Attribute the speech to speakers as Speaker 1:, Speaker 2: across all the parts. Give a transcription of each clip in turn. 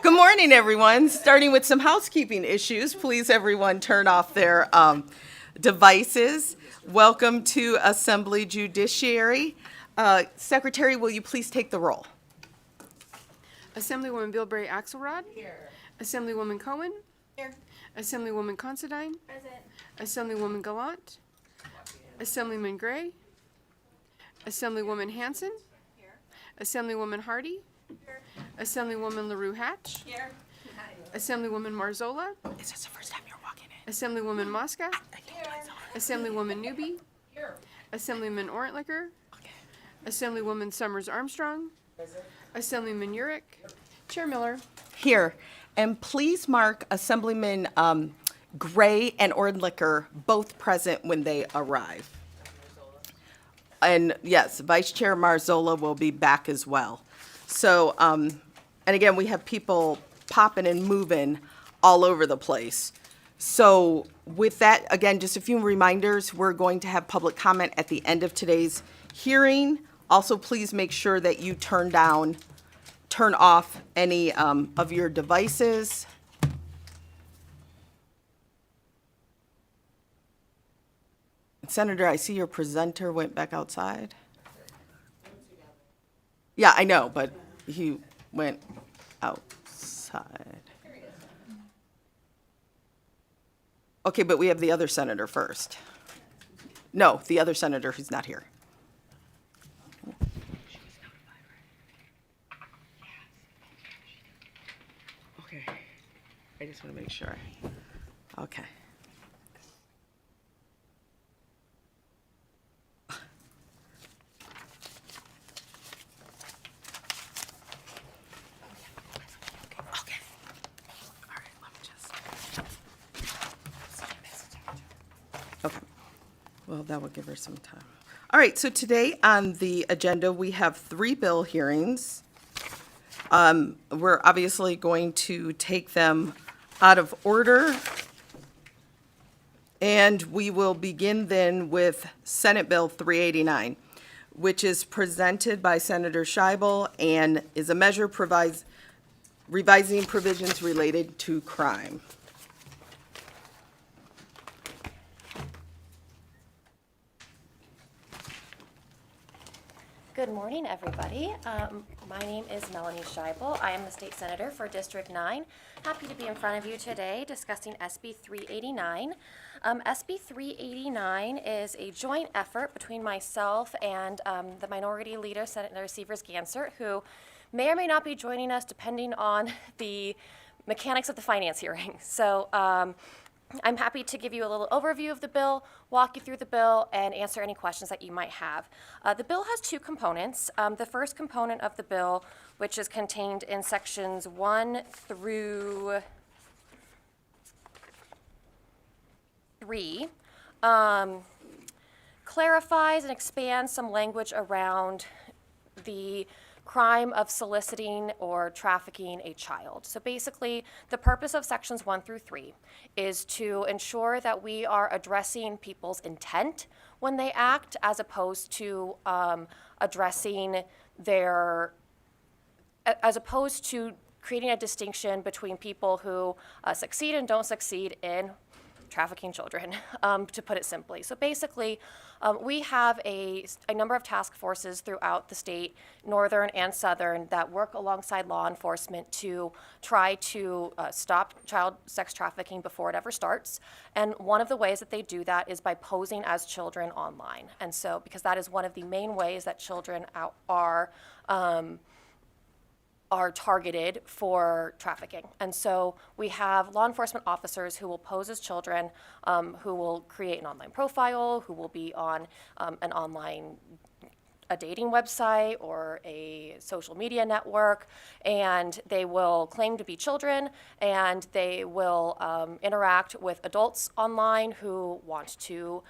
Speaker 1: Good morning, everyone. Starting with some housekeeping issues, please everyone turn off their devices. Welcome to Assembly Judiciary. Secretary, will you please take the roll?
Speaker 2: Assemblywoman Bilberry Axelrod.
Speaker 3: Here.
Speaker 2: Assemblywoman Cohen.
Speaker 3: Here.
Speaker 2: Assemblywoman Considine.
Speaker 3: Present.
Speaker 2: Assemblywoman Gallant. Assemblyman Gray. Assemblywoman Hanson.
Speaker 3: Here.
Speaker 2: Assemblywoman Hardy.
Speaker 3: Here.
Speaker 2: Assemblywoman LaRue Hatch.
Speaker 3: Here.
Speaker 2: Assemblywoman Marzola.
Speaker 1: Is this the first time you're walking in?
Speaker 2: Assemblywoman Mosca. Assemblywoman Newby.
Speaker 3: Here.
Speaker 2: Assemblyman Orentlicker. Assemblywoman Summers Armstrong. Assemblyman Urick. Chair Miller.
Speaker 1: Here. And please mark Assemblyman Gray and Orndlicker both present when they arrive. And yes, Vice Chair Marzola will be back as well. So, and again, we have people popping and moving all over the place. So with that, again, just a few reminders, we're going to have public comment at the end of today's hearing. Also, please make sure that you turn off any of your devices. Senator, I see your presenter went back outside. Yeah, I know, but he went outside. Okay, but we have the other senator first. No, the other senator who's not here. Okay, I just want to make sure. Okay. Okay. All right, let me just. Okay. Well, that will give her some time. All right, so today on the agenda, we have 3 bill hearings. We're obviously going to take them out of order. And we will begin then with Senate Bill 389, which is presented by Senator Scheibel and is a measure revising provisions related to crime.
Speaker 4: Good morning, everybody. My name is Melanie Scheibel. I am the state senator for District 9. Happy to be in front of you today discussing SB 389. SB 389 is a joint effort between myself and the minority leader, Senator Severs-Gansert, who may or may not be joining us depending on the mechanics of the finance hearing. So I'm happy to give you a little overview of the bill, walk you through the bill, and answer any questions that you might have. The bill has 2 components. The first component of the bill, which is contained in sections 1 through 3, clarifies and expands some language around the crime of soliciting or trafficking a child. So basically, the purpose of sections 1 through 3 is to ensure that we are addressing people's intent when they act, as opposed to creating a distinction between people who succeed and don't succeed in trafficking children, to put it simply. So basically, we have a number of task forces throughout the state, northern and southern, that work alongside law enforcement to try to stop child sex trafficking before it ever starts. And one of the ways that they do that is by posing as children online. And so, because that is one of the main ways that children are targeted for trafficking. And so we have law enforcement officers who will pose as children, who will create an online profile, who will be on a dating website or a social media network, and they will claim to be children, and they will interact with adults online who want to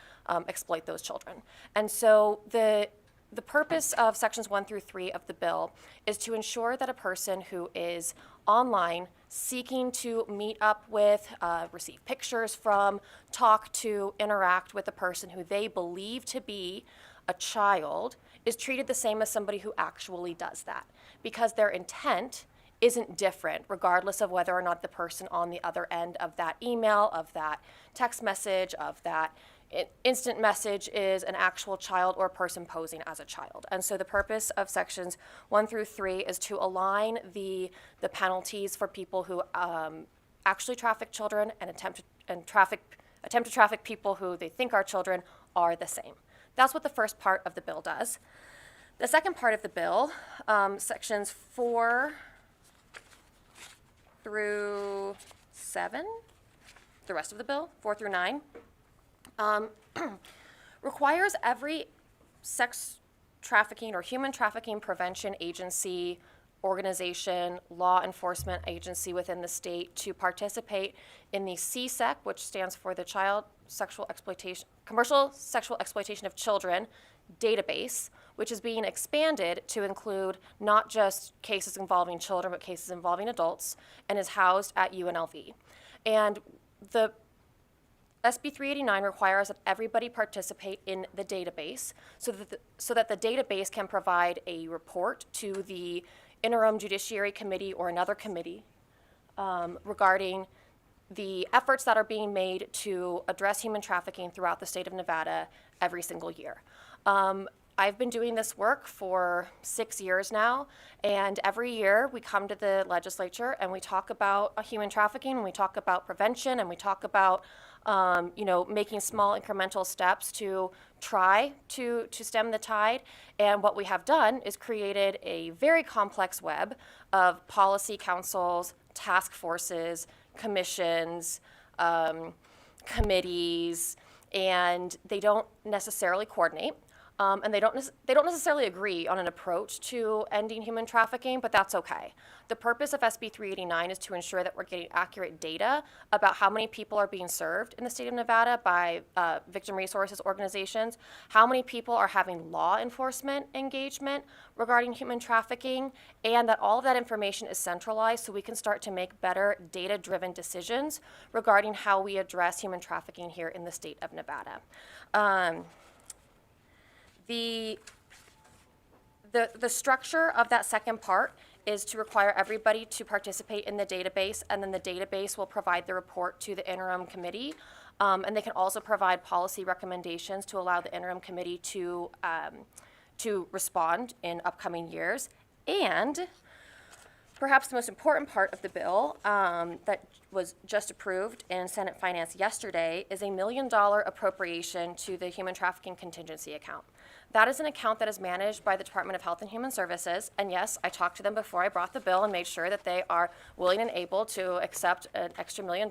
Speaker 4: exploit those children. And so the purpose of sections 1 through 3 of the bill is to ensure that a person who is online seeking to meet up with, receive pictures from, talk to, interact with a person who they believe to be a child is treated the same as somebody who actually does that, because their intent isn't different, regardless of whether or not the person on the other end of that email, of that text message, of that instant message is an actual child or person posing as a child. And so the purpose of sections 1 through 3 is to align the penalties for people who actually traffic children and attempt to traffic people who they think are children are the same. That's what the first part of the bill does. The second part of the bill, sections 4 through 7, the rest of the bill, 4 through 9, requires every sex trafficking or human trafficking prevention agency, organization, law enforcement agency within the state to participate in the CSEC, which stands for the Commercial Sexual Exploitation of Children database, which is being expanded to include not just cases involving children, but cases involving adults, and is housed at UNLV. And the SB 389 requires that everybody participate in the database so that the database can provide a report to the interim Judiciary Committee or another committee regarding the efforts that are being made to address human trafficking throughout the state of Nevada every single year. I've been doing this work for 6 years now, and every year we come to the legislature and we talk about human trafficking, and we talk about prevention, and we talk about making small incremental steps to try to stem the tide. And what we have done is created a very complex web of policy councils, task forces, commissions, committees, and they don't necessarily coordinate. And they don't necessarily agree on an approach to ending human trafficking, but that's okay. The purpose of SB 389 is to ensure that we're getting accurate data about how many people are being served in the state of Nevada by victim resources organizations, how many people are having law enforcement engagement regarding human trafficking, and that all of that information is centralized so we can start to make better data-driven decisions regarding how we address human trafficking here in the state of Nevada. The structure of that second part is to require everybody to participate in the database, and then the database will provide the report to the interim committee. And they can also provide policy recommendations to allow the interim committee to respond in upcoming years. And perhaps the most important part of the bill that was just approved in Senate Finance yesterday is a $1 million appropriation to the Human Trafficking Contingency Account. That is an account that is managed by the Department of Health and Human Services. And yes, I talked to them before I brought the bill and made sure that they are willing and able to accept an extra $1 million.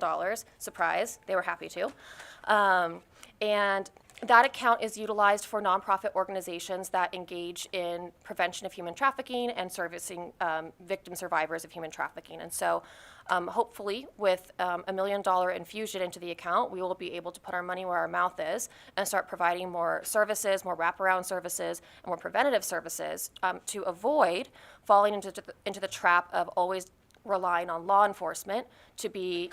Speaker 4: Surprise, they were happy to. And that account is utilized for nonprofit organizations that engage in prevention of human trafficking and servicing victim survivors of human trafficking. And so hopefully with a $1 million infusion into the account, we will be able to put our money where our mouth is and start providing more services, more wraparound services, and more preventative services to avoid falling into the trap of always relying on law enforcement to be,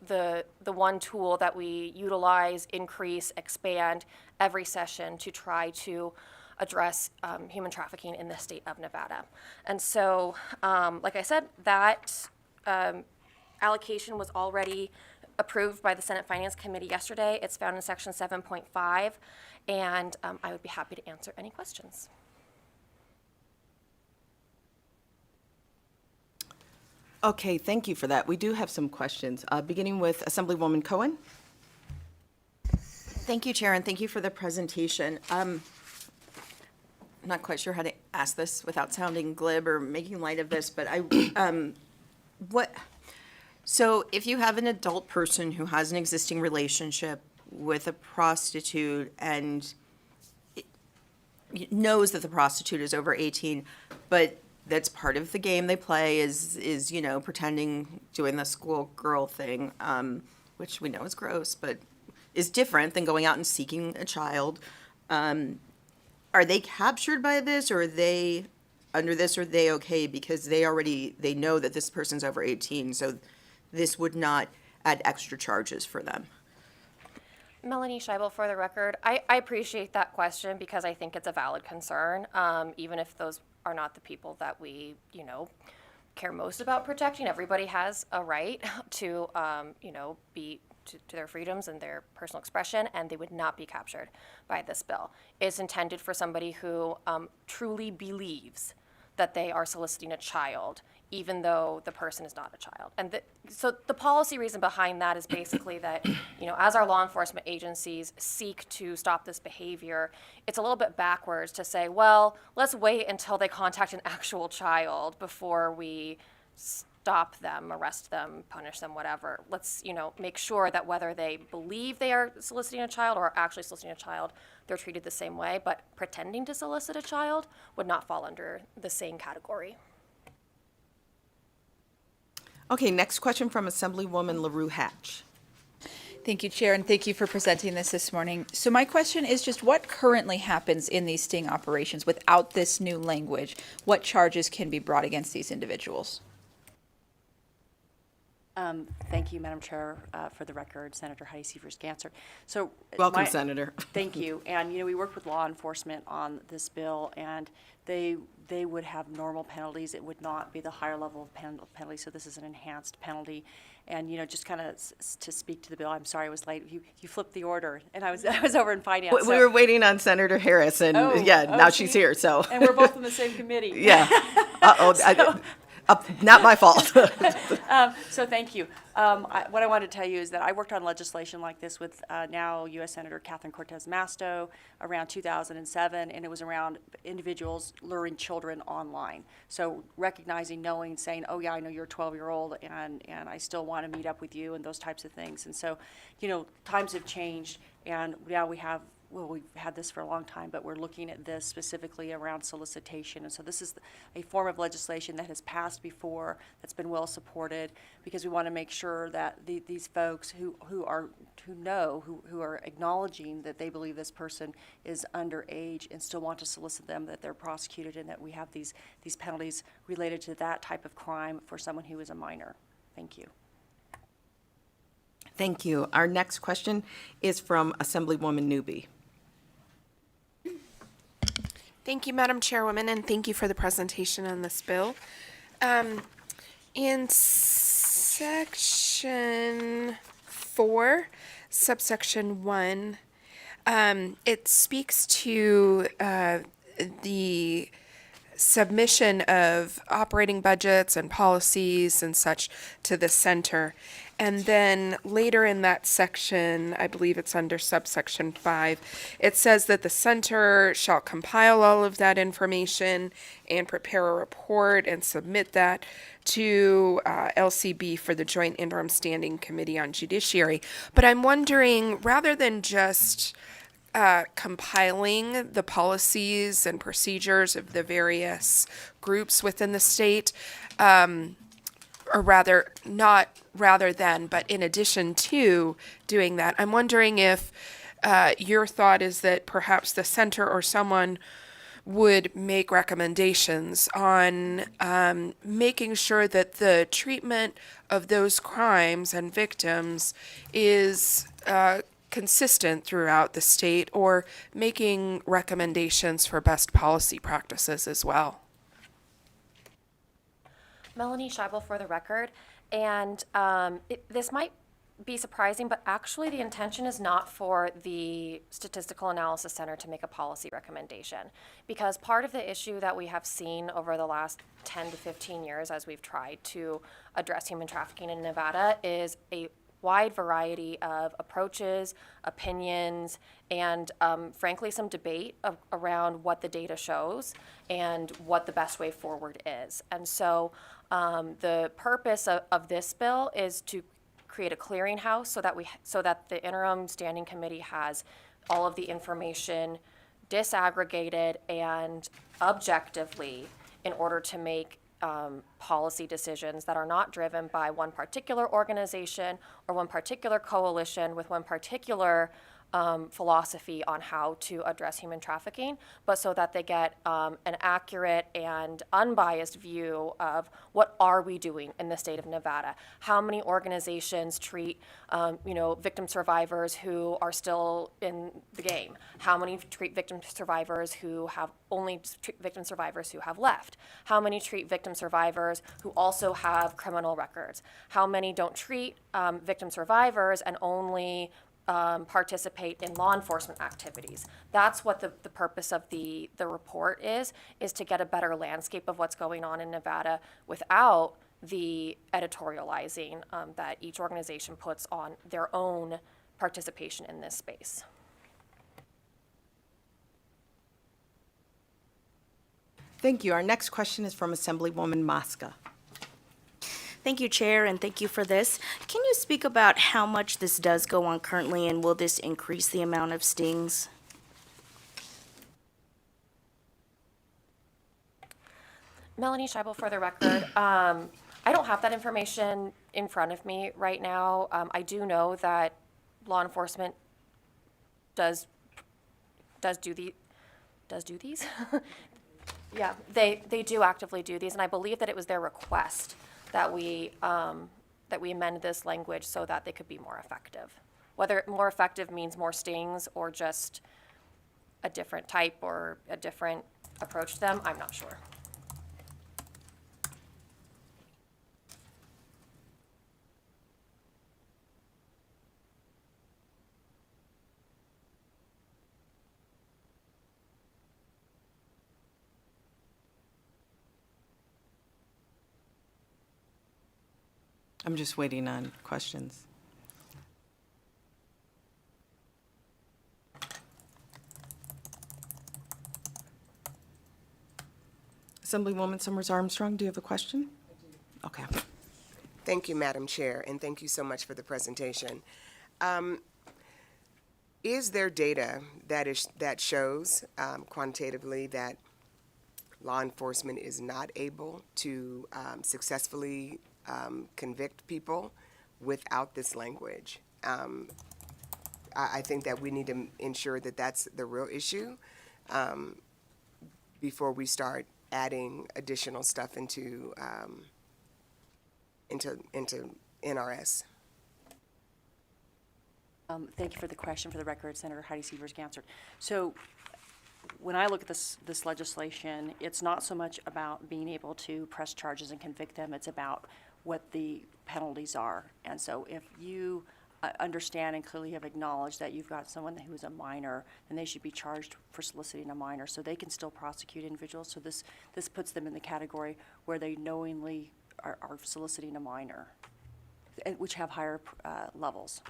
Speaker 4: the one tool that we utilize, increase, expand every session to try to address human trafficking in the state of Nevada. And so, like I said, that allocation was already approved by the Senate Finance Committee yesterday. It's found in section 7.5, and I would be happy to answer any questions.
Speaker 1: Okay, thank you for that. We do have some questions, beginning with Assemblywoman Cohen.
Speaker 3: Thank you, Chair, and thank you for the presentation. I'm not quite sure how to ask this without sounding glib or making light of this, but so if you have an adult person who has an existing relationship with a prostitute and knows that the prostitute is over 18, but that's part of the game they play is pretending, doing the schoolgirl thing, which we know is gross, but is different than going out and seeking a child. Are they captured by this, or are they under this, or are they okay because they know that this person's over 18, so this would not add extra charges for them?
Speaker 4: Melanie Scheibel, for the record, I appreciate that question because I think it's a valid concern, even if those are not the people that we, care most about protecting. Everybody has a right to, be to their freedoms and their personal expression, and they would not be captured by this bill. It's intended for somebody who truly believes that they are soliciting a child, even though the person is not a child. And so the policy reason behind that is basically that, as our law enforcement agencies seek to stop this behavior, it's a little bit backwards to say, well, let's wait until they contact an actual child before we stop them, arrest them, punish them, whatever. Let's, make sure that whether they believe they are soliciting a child or are actually soliciting a child, they're treated the same way. But pretending to solicit a child would not fall under the same category.
Speaker 1: Okay, next question from Assemblywoman LaRue Hatch.
Speaker 5: Thank you, Chair, and thank you for presenting this morning. So my question is just what currently happens in these sting operations without this new language? What charges can be brought against these individuals?
Speaker 6: Thank you, Madam Chair. For the record, Senator Heidi Seavers-Ganser. So,
Speaker 1: Welcome, Senator.
Speaker 6: Thank you. And we worked with law enforcement on this bill, and they would have normal penalties. It would not be the higher level of penalty. So this is an enhanced penalty. And just kind of to speak to the bill. I'm sorry I was late. You flipped the order, and I was over in finance.
Speaker 1: We were waiting on Senator Harris, and now she's here. So
Speaker 6: and we're both in the same committee.
Speaker 1: Yeah. Not my fault.
Speaker 6: So thank you. What I wanted to tell you is that I worked on legislation like this with now U.S. Senator Catherine Cortez Masto around 2007, and it was around individuals luring children online. So recognizing, knowing, saying, oh yeah, I know you're a 12-year-old, and I still want to meet up with you, and those types of things. And so, times have changed, and now we've had this for a long time, but we're looking at this specifically around solicitation. And so this is a form of legislation that has passed before, that's been well supported, because we want to make sure that these folks who are acknowledging that they believe this person is underage and still want to solicit them, that they're prosecuted, and that we have these penalties related to that type of crime for someone who is a minor. Thank you.
Speaker 1: Thank you. Our next question is from Assemblywoman Newby.
Speaker 7: Thank you, Madam Chairwoman, and thank you for the presentation on this bill. In section 4, subsection 1, it speaks to the submission of operating budgets and policies and such to the center. And then later in that section, I believe it's under subsection 5, it says that the center shall compile all of that information and prepare a report and submit that to LCB for the Joint Interim Standing Committee on Judiciary. But I'm wondering, rather than just compiling the policies and procedures of the various groups within the state, or rather, not rather than, but in addition to doing that, I'm wondering if your thought is that perhaps the center or someone would make recommendations on making sure that the treatment of those crimes and victims is consistent throughout the state, or making recommendations for best policy practices as well.
Speaker 4: Melanie Scheibel for the record, and this might be surprising, but actually the intention is not for the Statistical Analysis Center to make a policy recommendation, because part of the issue that we have seen over the last 10 to 15 years as we've tried to address human trafficking in Nevada is a wide variety of approaches, opinions, and frankly some debate around what the data shows and what the best way forward is. And so the purpose of this bill is to create a clearinghouse so that the interim standing committee has all of the information disaggregated and objectively in order to make policy decisions that are not driven by one particular organization or one particular coalition with one particular philosophy on how to address human trafficking, but so that they get an accurate and unbiased view of what are we doing in the state of Nevada. How many organizations treat victim survivors who are still in the game? How many treat victim survivors who have only treat victim survivors who have left? How many treat victim survivors who also have criminal records? How many don't treat victim survivors and only participate in law enforcement activities? That's what the purpose of the report is to get a better landscape of what's going on in Nevada without the editorializing that each organization puts on their own participation in this space.
Speaker 1: Thank you. Our next question is from Assemblywoman Mosca.
Speaker 8: Thank you, Chair, and thank you for this. Can you speak about how much this does go on currently, and will this increase the amount of stings?
Speaker 4: Melanie Scheibel, for the record. I don't have that information in front of me right now. I do know that law enforcement does do these. Yeah, they do actively do these, and I believe that it was their request that we amend this language so that they could be more effective. Whether more effective means more stings or just a different type or a different approach to them, I'm not sure.
Speaker 1: I'm just waiting on questions. Assemblywoman Summers Armstrong, do you have a question? Okay.
Speaker 9: Thank you, Madam Chair, and thank you so much for the presentation. Is there data that shows quantitatively that law enforcement is not able to successfully convict people without this language? I think that we need to ensure that that's the real issue before we start adding additional stuff into NRS.
Speaker 6: Thank you for the question. For the record, Senator Heidi Seavers answered. So when I look at this legislation, it's not so much about being able to press charges and convict them. It's about what the penalties are. And so if you understand and clearly have acknowledged that you've got someone who is a minor, then they should be charged for soliciting a minor, so they can still prosecute individuals. So this puts them in the category where they knowingly are soliciting a minor, which have higher levels.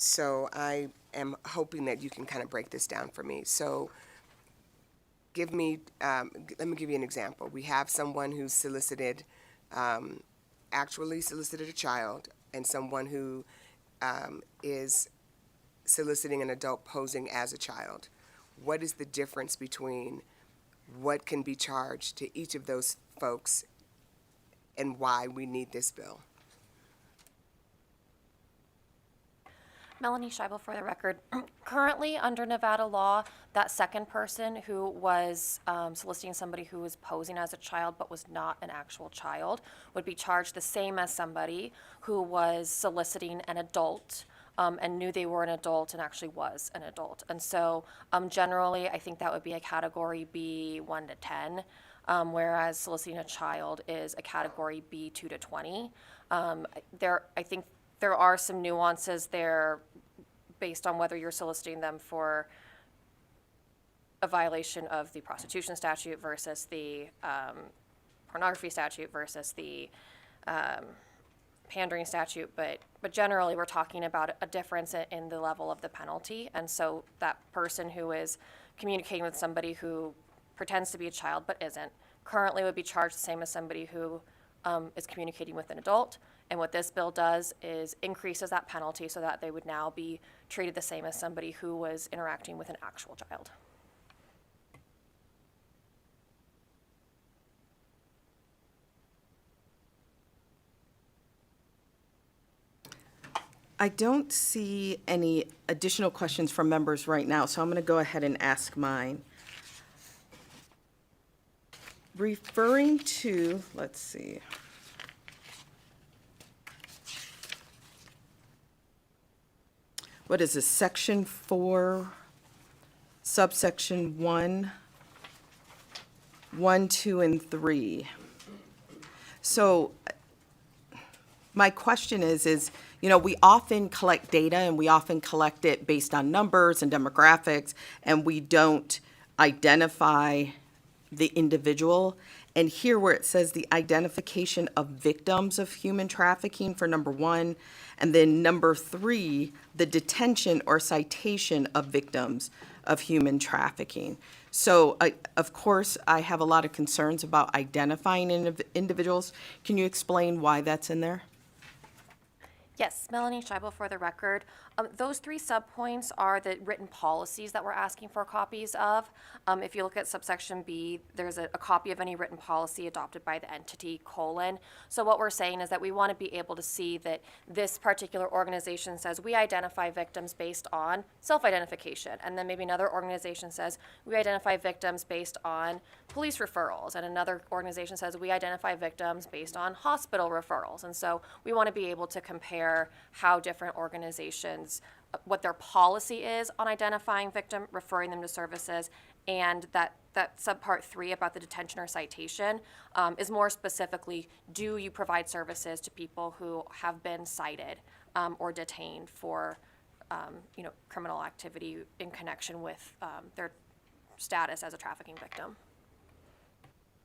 Speaker 9: So I am hoping that you can kind of break this down for me. So let me give you an example. We have someone who's actually solicited a child, and someone who is soliciting an adult posing as a child. What is the difference between what can be charged to each of those folks and why we need this bill?
Speaker 4: Melanie Scheibel, for the record. Currently, under Nevada law, that second person who was soliciting somebody who was posing as a child but was not an actual child would be charged the same as somebody who was soliciting an adult and knew they were an adult and actually was an adult. And so generally, I think that would be a category B 1 to 10, whereas soliciting a child is a category B 2 to 20. I think there are some nuances there based on whether you're soliciting them for a violation of the prostitution statute versus the pornography statute versus the pandering statute, but generally we're talking about a difference in the level of the penalty. And so that person who is communicating with somebody who pretends to be a child but isn't currently would be charged the same as somebody who is communicating with an adult. And what this bill does is increases that penalty so that they would now be treated the same as somebody who was interacting with an actual child.
Speaker 1: I don't see any additional questions from members right now, so I'm going to go ahead and ask mine. Referring to, let's see. What is this, section 4, subsection 1, 1, 2, and 3. So my question is, you know, we often collect data and we often collect it based on numbers and demographics, and we don't identify the individual. And here where it says the identification of victims of human trafficking for number 1, and then number 3, the detention or citation of victims of human trafficking. So, of course, I have a lot of concerns about identifying individuals. Can you explain why that's in there?
Speaker 4: Yes, Melanie Scheibel for the record. Those 3 subpoints are the written policies that we're asking for copies of. If you look at subsection B, there's a copy of any written policy adopted by the entity, colon. So what we're saying is that we want to be able to see that this particular organization says we identify victims based on self-identification. And then maybe another organization says we identify victims based on police referrals. And another organization says we identify victims based on hospital referrals. And so we want to be able to compare how different organizations, what their policy is on identifying victim, referring them to services, and that subpart 3 about the detention or citation is more specifically, do you provide services to people who have been cited or detained for criminal activity in connection with their status as a trafficking victim?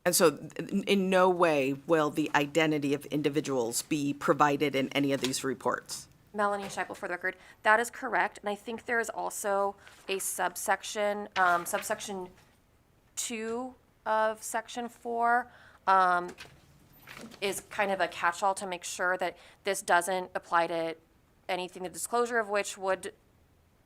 Speaker 1: And so in no way will the identity of individuals be provided in any of these reports?
Speaker 4: Melanie Scheibel for the record. That is correct. And I think there is also a subsection, subsection 2 of section 4 is kind of a catch-all to make sure that this doesn't apply to anything, the disclosure of which would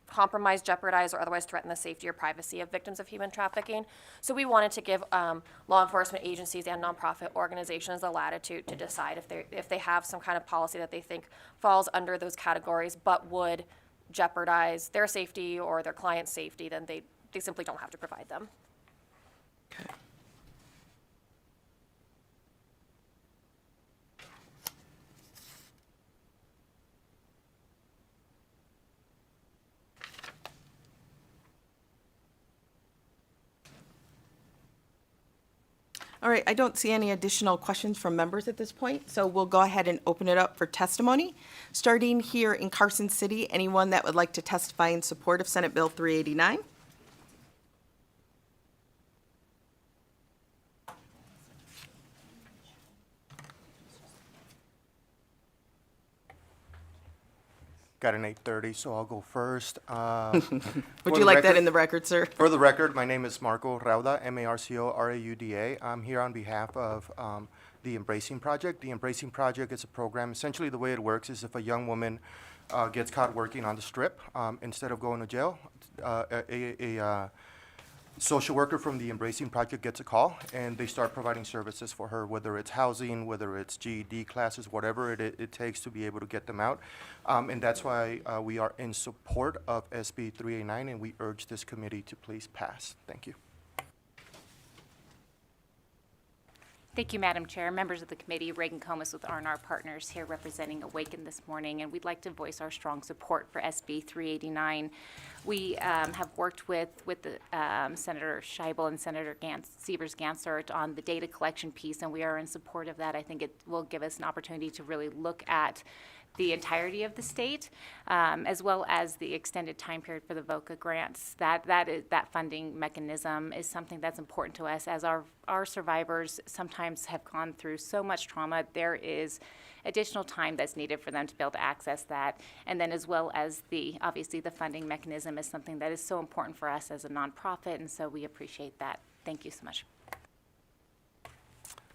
Speaker 4: compromise, jeopardize, or otherwise threaten the safety or privacy of victims of human trafficking. So we wanted to give law enforcement agencies and nonprofit organizations the latitude to decide if they have some kind of policy that they think falls under those categories but would jeopardize their safety or their client's safety, then they simply don't have to provide them.
Speaker 1: Okay. All right, I don't see any additional questions from members at this point, so we'll go ahead and open it up for testimony. Starting here in Carson City, anyone that would like to testify in support of Senate Bill 389?
Speaker 10: Got an 8:30, so I'll go first.
Speaker 1: Would you like that in the record, sir?
Speaker 10: For the record, my name is Marco Rauda, M-A-R-C-O-R-A-U-D-A. I'm here on behalf of the Embracing Project. The Embracing Project is a program. Essentially, the way it works is if a young woman gets caught working on the strip, instead of going to jail, a social worker from the Embracing Project gets a call, and they start providing services for her, whether it's housing, whether it's GED classes, whatever it takes to be able to get them out. And that's why we are in support of SB 389, and we urge this committee to please pass. Thank you.
Speaker 11: Thank you, Madam Chair. Members of the committee, Reagan Comas with R&R Partners here representing Awaken this morning, and we'd like to voice our strong support for SB 389. We have worked with Senator Scheibel and Senator Sievers-Gansert on the data collection piece, and we are in support of that. I think it will give us an opportunity to really look at the entirety of the state, as well as the extended time period for the VOCA grants. That funding mechanism is something that's important to us, as our survivors sometimes have gone through so much trauma. There is additional time that's needed for them to be able to access that. And then as well as obviously the funding mechanism is something that is so important for us as a nonprofit, and so we appreciate that. Thank you so much.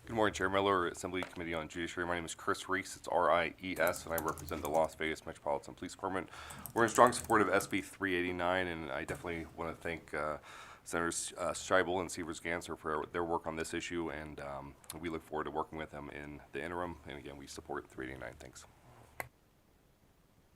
Speaker 12: Good morning, Chair Miller, Assembly Committee on Judiciary. My name is Chris Reese. It's R-I-E-S, and I represent the Las Vegas Metropolitan Police Department. We're in strong support of SB 389, and I definitely want to thank Senators Scheibel and Sievers-Gansert for their work on this issue, and we look forward to working with them in the interim. And again, we support 389. Thanks.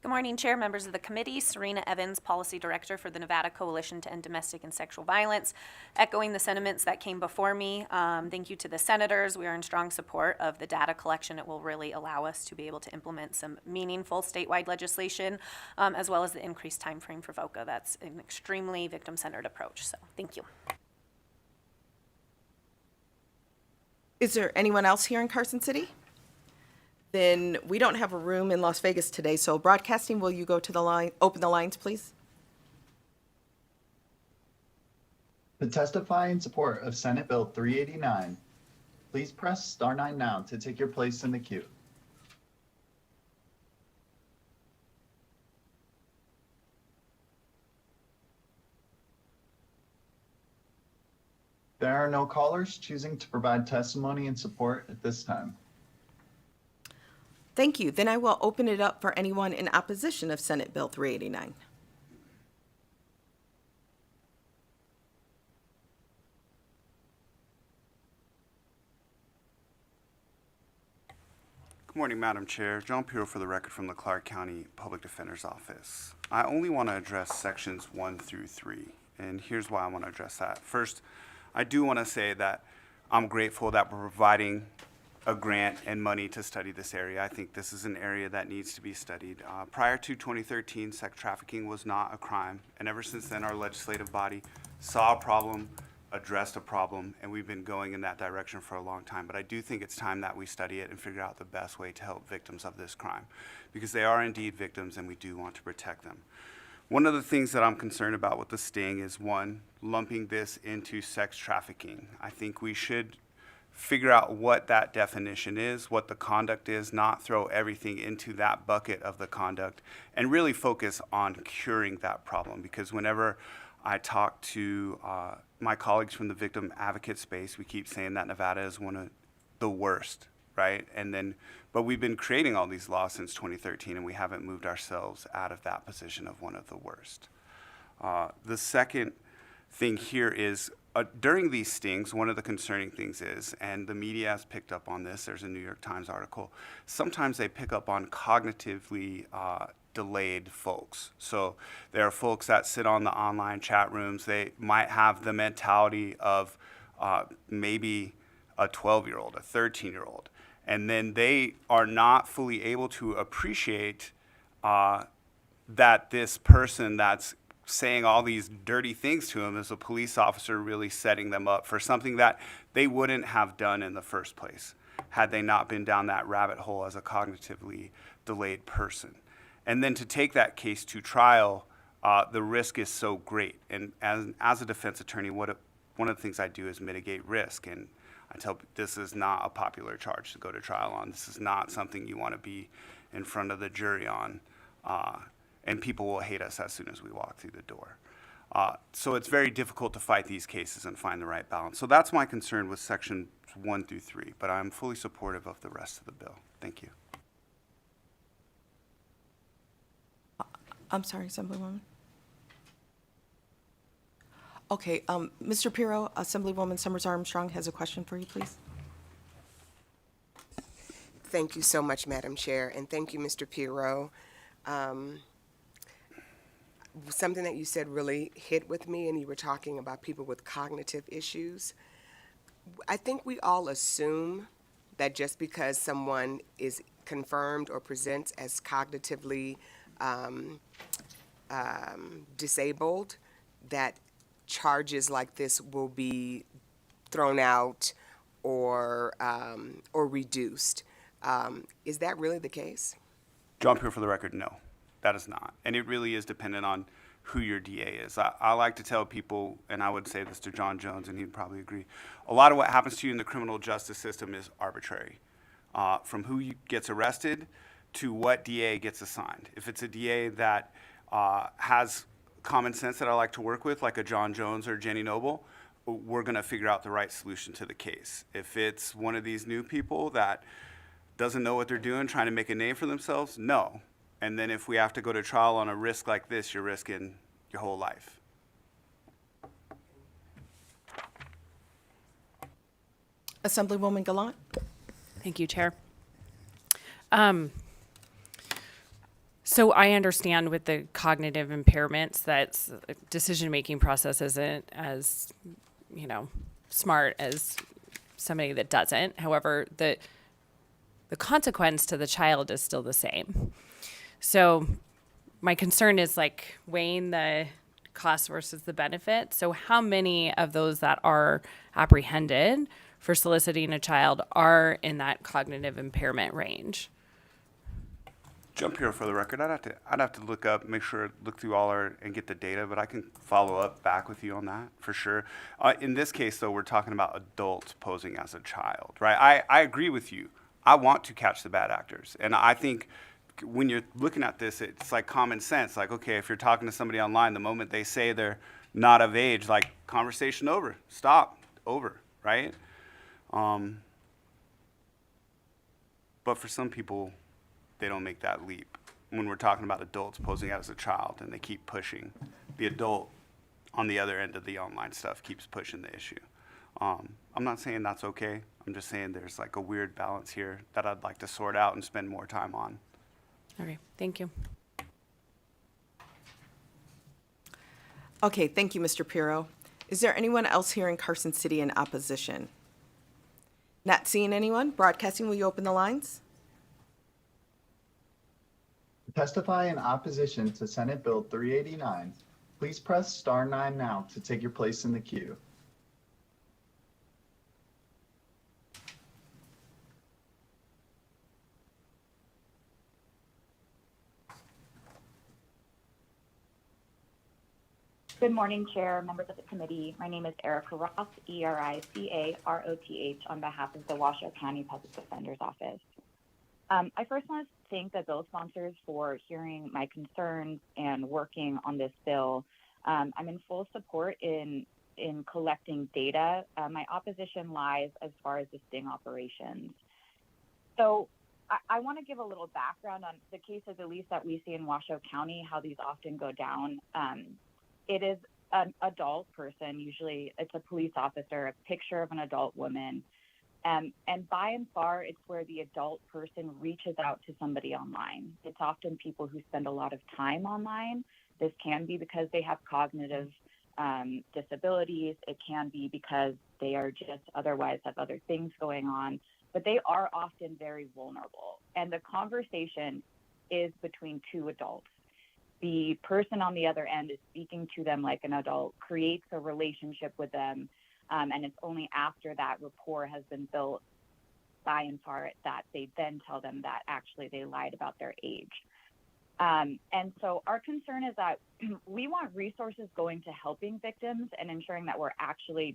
Speaker 13: Good morning, Chair, members of the committee. Serena Evans, Policy Director for the Nevada Coalition to End Domestic and Sexual Violence. Echoing the sentiments that came before me, thank you to the senators. We are in strong support of the data collection. It will really allow us to be able to implement some meaningful statewide legislation, as well as the increased time frame for VOCA. That's an extremely victim-centered approach, so thank you.
Speaker 1: Is there anyone else here in Carson City? Then we don't have a room in Las Vegas today, so broadcasting, will you go to the line, open the lines, please?
Speaker 14: To testify in support of Senate Bill 389, please press star 9 now to take your place in the queue. There are no callers choosing to provide testimony in support at this time.
Speaker 1: Thank you. Then I will open it up for anyone in opposition of Senate Bill 389.
Speaker 15: Good morning, Madam Chair. John Pirro for the record from the Clark County Public Defender's Office. I only want to address sections 1 through 3, and here's why I want to address that. First, I do want to say that I'm grateful that we're providing a grant and money to study this area. I think this is an area that needs to be studied. Prior to 2013, sex trafficking was not a crime, and ever since then, our legislative body saw a problem, addressed a problem, and we've been going in that direction for a long time. But I do think it's time that we study it and figure out the best way to help victims of this crime, because they are indeed victims, and we do want to protect them. One of the things that I'm concerned about with the sting is, one, lumping this into sex trafficking. I think we should figure out what that definition is, what the conduct is, not throw everything into that bucket of the conduct, and really focus on curing that problem. Because whenever I talk to my colleagues from the victim advocate space, we keep saying that Nevada is one of the worst, right? But we've been creating all these laws since 2013, and we haven't moved ourselves out of that position of one of the worst. The second thing here is, during these stings, one of the concerning things is, and the media has picked up on this, there's a New York Times article, sometimes they pick up on cognitively delayed folks. So there are folks that sit on the online chat rooms, they might have the mentality of maybe a 12-year-old, a 13-year-old, and then they are not fully able to appreciate that this person that's saying all these dirty things to him as a police officer, really setting them up for something that they wouldn't have done in the first place had they not been down that rabbit hole as a cognitively delayed person. And then to take that case to trial, the risk is so great. And as a defense attorney, one of the things I do is mitigate risk. And I tell people this is not a popular charge to go to trial on. This is not something you want to be in front of the jury on. And people will hate us as soon as we walk through the door. So it's very difficult to fight these cases and find the right balance. So that's my concern with sections 1 through 3, but I'm fully supportive of the rest of the bill. Thank you.
Speaker 1: I'm sorry, Assemblywoman. Okay, Mr. Pirro, Assemblywoman Summers Armstrong has a question for you, please.
Speaker 9: Thank you so much, Madam Chair, and thank you, Mr. Pirro. Something that you said really hit with me, and you were talking about people with cognitive issues. I think we all assume that just because someone is confirmed or presents as cognitively disabled, that charges like this will be thrown out or reduced. Is that really the case?
Speaker 15: John Pirro, for the record, no. That is not. And it really is dependent on who your DA is. I like to tell people, and I would say this to John Jones, and he'd probably agree, a lot of what happens to you in the criminal justice system is arbitrary. From who gets arrested to what DA gets assigned. If it's a DA that has common sense that I like to work with, like a John Jones or Jenny Noble, we're going to figure out the right solution to the case. If it's one of these new people that doesn't know what they're doing, trying to make a name for themselves, no. And then if we have to go to trial on a risk like this, you're risking your whole life.
Speaker 1: Assemblywoman Gallant.
Speaker 16: So I understand with the cognitive impairments that decision-making process isn't as, smart as somebody that doesn't. However, the consequence to the child is still the same. So my concern is like weighing the cost versus the benefit. So how many of those that are apprehended for soliciting a child are in that cognitive impairment range?
Speaker 15: Jump here for the record. I'd have to look through all and get the data, but I can follow up back with you on that for sure. In this case, though, we're talking about adults posing as a child, right? I agree with you. I want to catch the bad actors, and I think when you're looking at this, it's like common sense. Like, okay, if you're talking to somebody online, the moment they say they're not of age, like conversation over, stop, over, right? But for some people, they don't make that leap. When we're talking about adults posing as a child and they keep pushing, the adult on the other end of the online stuff keeps pushing the issue. I'm not saying that's okay. I'm just saying there's like a weird balance here that I'd like to sort out and spend more time on.
Speaker 16: Okay, thank you.
Speaker 1: Okay, thank you, Mr. Pirro. Is there anyone else here in Carson City in opposition? Not seeing anyone. Broadcasting, will you open the lines?
Speaker 14: To testify in opposition to Senate Bill 389, please press star 9 now to take your place in the queue.
Speaker 17: Good morning, Chair, members of the committee. My name is Erica Roth, ERICAROTH, on behalf of the Washoe County Public Defender's Office. I first want to thank the bill sponsors for hearing my concerns and working on this bill. I'm in full support in collecting data. My opposition lies as far as the sting operations. So I want to give a little background on the cases, at least that we see in Washoe County, how these often go down. It is an adult person, usually it's a police officer, a picture of an adult woman. And by and far, it's where the adult person reaches out to somebody online. It's often people who spend a lot of time online. This can be because they have cognitive disabilities. It can be because they are just otherwise have other things going on, but they are often very vulnerable. And the conversation is between two adults. The person on the other end is speaking to them like an adult, creates a relationship with them, and it's only after that rapport has been built by and far that they then tell them that actually they lied about their age. And so our concern is that we want resources going to helping victims and ensuring that we're actually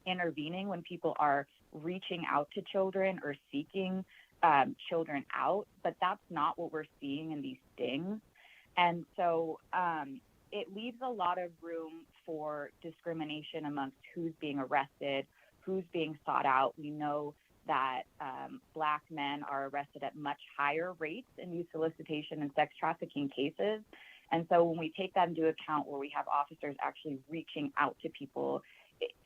Speaker 17: intervening when people are reaching out to children or seeking children out, but that's not what we're seeing in these stings. And so it leaves a lot of room for discrimination amongst who's being arrested, who's being sought out. We know that Black men are arrested at much higher rates in these solicitation and sex trafficking cases. And so when we take that into account, where we have officers actually reaching out to people,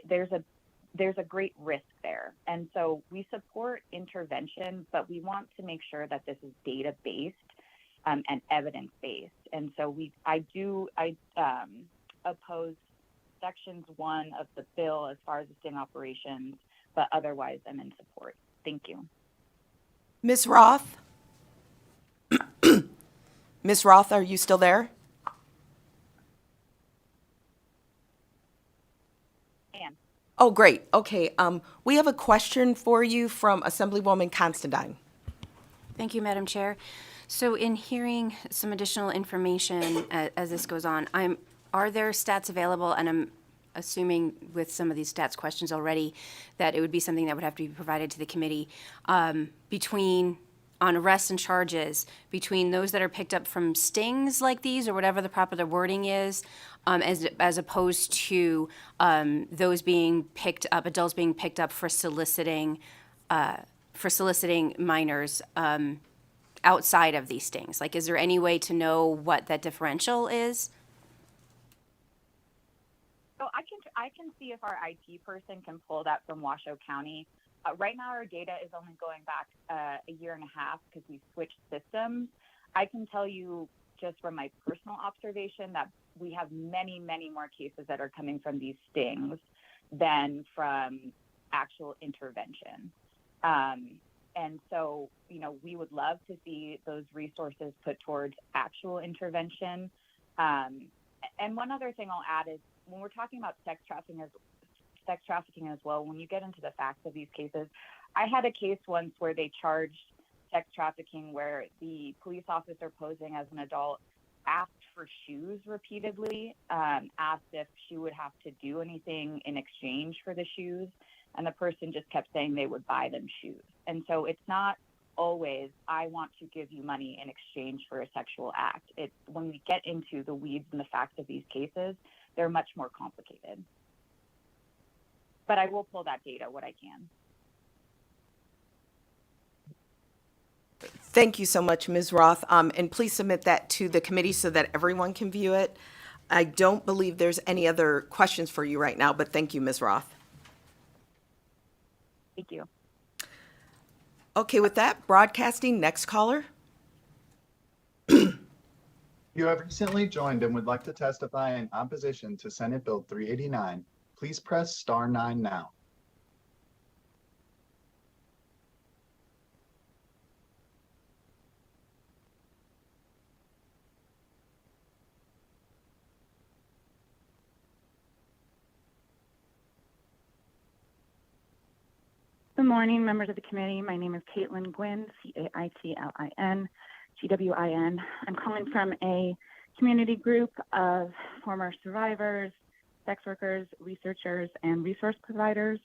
Speaker 17: there's a great risk there. And so we support intervention, but we want to make sure that this is data-based and evidence-based. And so I oppose sections 1 of the bill as far as the sting operations, but otherwise I'm in support. Thank you.
Speaker 1: Ms. Roth? Ms. Roth, are you still there?
Speaker 17: And
Speaker 1: Oh, great. Okay. We have a question for you from Assemblywoman Constantine.
Speaker 18: Thank you, Madam Chair. So in hearing some additional information as this goes on, are there stats available, and I'm assuming with some of these stats questions already that it would be something that would have to be provided to the committee, between on arrests and charges, between those that are picked up from stings like these or whatever the proper wording is, as opposed to those being picked up, adults being picked up for soliciting minors outside of these stings? Like, is there any way to know what that differential is?
Speaker 17: so I can see if our IT person can pull that from Washoe County. Right now, our data is only going back a year and a half because we switched systems. I can tell you just from my personal observation that we have many, many more cases that are coming from these stings than from actual intervention. And so, we would love to see those resources put towards actual intervention. And one other thing I'll add is when we're talking about sex trafficking as well, when you get into the facts of these cases, I had a case once where they charged sex trafficking where the police officer posing as an adult asked for shoes repeatedly, asked if she would have to do anything in exchange for the shoes, and the person just kept saying they would buy them shoes. And so it's not always, I want to give you money in exchange for a sexual act. It's when we get into the weeds and the facts of these cases, they're much more complicated. But I will pull that data, what I can.
Speaker 1: Thank you so much, Ms. Roth. And please submit that to the committee so that everyone can view it. I don't believe there's any other questions for you right now, but thank you, Ms. Roth.
Speaker 17: Thank you.
Speaker 1: Okay, with that, broadcasting, next caller.
Speaker 14: You have recently joined and would like to testify in opposition to Senate Bill 389. Please press star 9 now.
Speaker 19: Good morning, members of the committee. My name is Caitlin Gwynn, Caitlin Gwyn. I'm calling from a community group of former survivors, sex workers, researchers, and resource providers.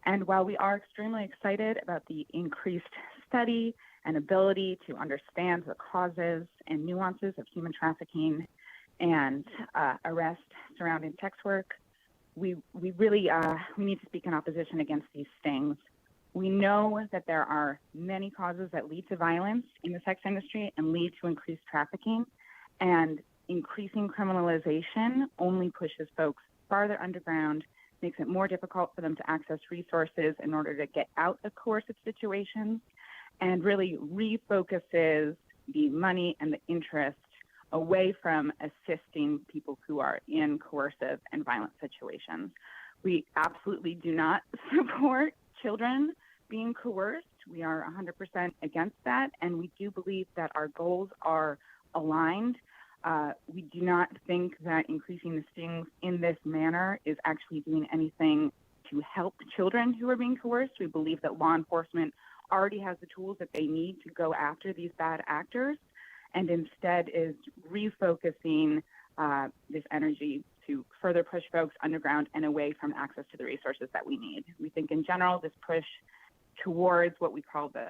Speaker 19: And while we are extremely excited about the increased study and ability to understand the causes and nuances of human trafficking and arrest surrounding sex work, we really need to speak in opposition against these stings. We know that there are many causes that lead to violence in the sex industry and lead to increased trafficking, and increasing criminalization only pushes folks farther underground, makes it more difficult for them to access resources in order to get out of coercive situations, and really refocuses the money and the interest away from assisting people who are in coercive and violent situations. We absolutely do not support children being coerced. We are 100% against that, and we do believe that our goals are aligned. We do not think that increasing the stings in this manner is actually doing anything to help children who are being coerced. We believe that law enforcement already has the tools that they need to go after these bad actors, and instead is refocusing this energy to further push folks underground and away from access to the resources that we need. We think in general, this push towards what we call the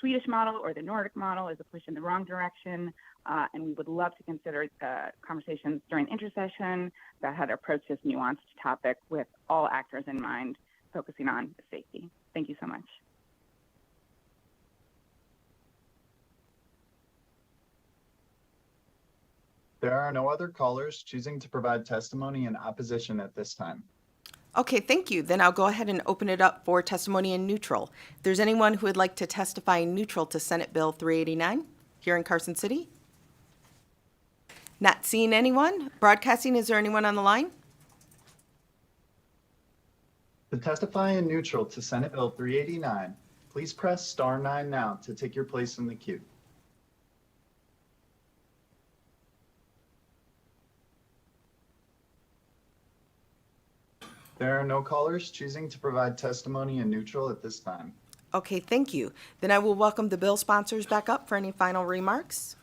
Speaker 19: Swedish model or the Nordic model is a push in the wrong direction, and we would love to consider conversations during intersession about how to approach this nuanced topic with all actors in mind, focusing on safety. Thank you so much.
Speaker 14: There are no other callers choosing to provide testimony in opposition at this time.
Speaker 1: Okay, thank you. Then I'll go ahead and open it up for testimony in neutral. If there's anyone who would like to testify in neutral to Senate Bill 389 here in Carson City? Not seeing anyone. Broadcasting, is there anyone on the line?
Speaker 14: To testify in neutral to Senate Bill 389, please press star 9 now to take your place in the queue. There are no callers choosing to provide testimony in neutral at this time.
Speaker 1: Okay, thank you. Then I will welcome the bill sponsors back up for any final remarks.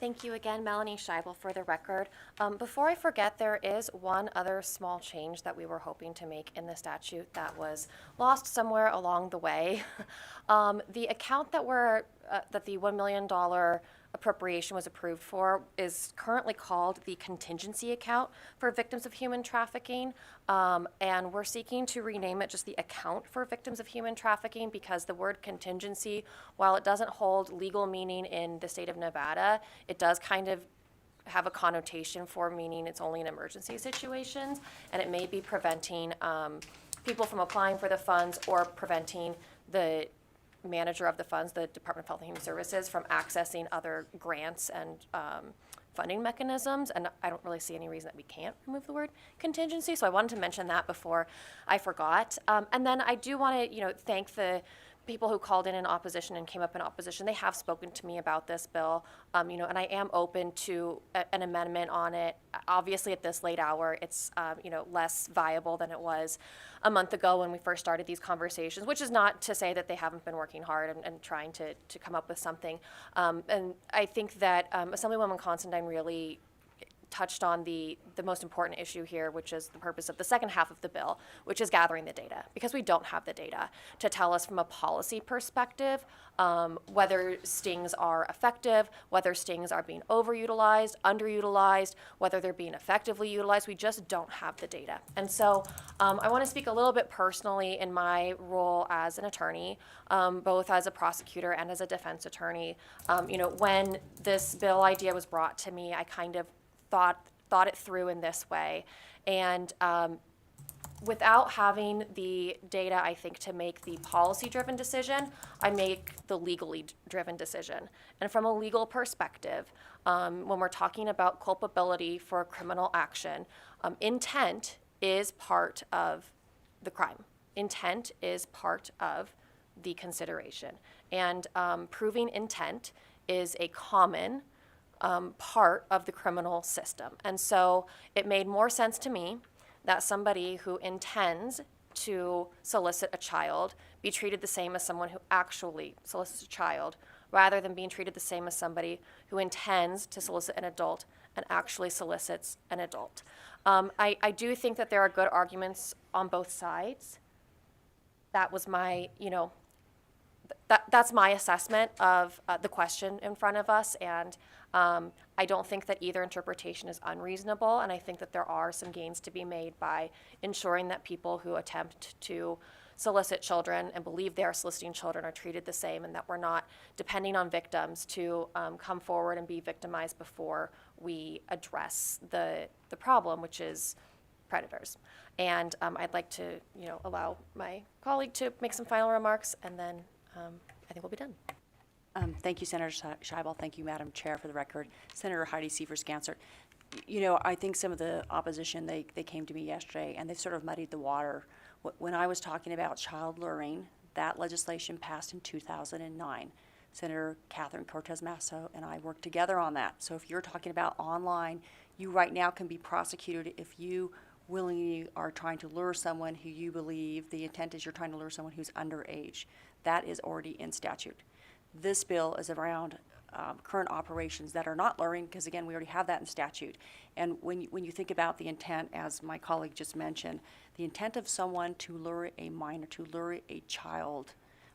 Speaker 4: Thank you again, Melanie Scheibel, for the record. Before I forget, there is one other small change that we were hoping to make in the statute that was lost somewhere along the way. The account that the $1 million appropriation was approved for is currently called the contingency account for victims of human trafficking, and we're seeking to rename it just the account for victims of human trafficking, because the word contingency, while it doesn't hold legal meaning in the state of Nevada, it does kind of have a connotation for meaning it's only in emergency situations, and it may be preventing people from applying for the funds or preventing the manager of the funds, the Department of Health and Human Services, from accessing other grants and funding mechanisms, and I don't really see any reason that we can't remove the word contingency, so I wanted to mention that before I forgot. And then I do want to, thank the people who called in opposition and came up in opposition. They have spoken to me about this bill, and I am open to an amendment on it. Obviously, at this late hour, it's less viable than it was a month ago when we first started these conversations, which is not to say that they haven't been working hard and trying to come up with something. And I think that Assemblywoman Considine really touched on the most important issue here, which is the purpose of the second half of the bill, which is gathering the data, because we don't have the data to tell us from a policy perspective whether stings are effective, whether stings are being overutilized, underutilized, whether they're being effectively utilized. We just don't have the data. And so I want to speak a little bit personally in my role as an attorney, both as a prosecutor and as a defense attorney. When this bill idea was brought to me, I kind of thought it through in this way. And without having the data, I think, to make the policy-driven decision, I make the legally driven decision. And from a legal perspective, when we're talking about culpability for criminal action, intent is part of the crime. Intent is part of the consideration. And proving intent is a common part of the criminal system. And so it made more sense to me that somebody who intends to solicit a child be treated the same as someone who actually solicits a child, rather than being treated the same as somebody who intends to solicit an adult and actually solicits an adult. I do think that there are good arguments on both sides. That was my, that's my assessment of the question in front of us, and I don't think that either interpretation is unreasonable, and I think that there are some gains to be made by ensuring that people who attempt to solicit children and believe they are soliciting children are treated the same, and that we're not depending on victims to come forward and be victimized before we address the problem, which is predators. And I'd like to allow my colleague to make some final remarks, and then I think we'll be done.
Speaker 6: Thank you, Senator Scheibel. Thank you, Madam Chair, for the record. Senator Heidi Seevers-Gansert. I think some of the opposition, they came to me yesterday, and they've sort of muddied the water. When I was talking about child luring, that legislation passed in 2009. Senator Catherine Cortez Masto and I worked together on that. So if you're talking about online, you right now can be prosecuted if you willingly are trying to lure someone who you believe the intent is you're trying to lure someone who's underage. That is already in statute. This bill is around current operations that are not luring, because again, we already have that in statute. And when you think about the intent, as my colleague just mentioned, the intent of someone to lure a minor, to lure a child,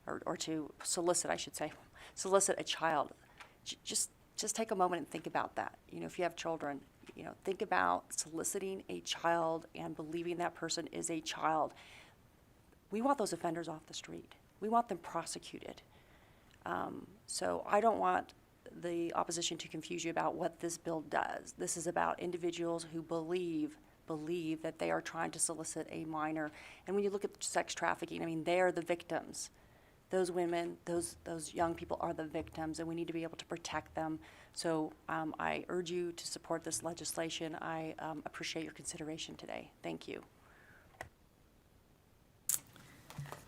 Speaker 6: or to solicit, I should say, solicit a child, just take a moment and think about that. If you have children, think about soliciting a child and believing that person is a child. We want those offenders off the street. We want them prosecuted. So I don't want the opposition to confuse you about what this bill does. This is about individuals who believe that they are trying to solicit a minor. And when you look at sex trafficking, they are the victims. Those women, those young people are the victims, and we need to be able to protect them. So I urge you to support this legislation. I appreciate your consideration today. Thank you.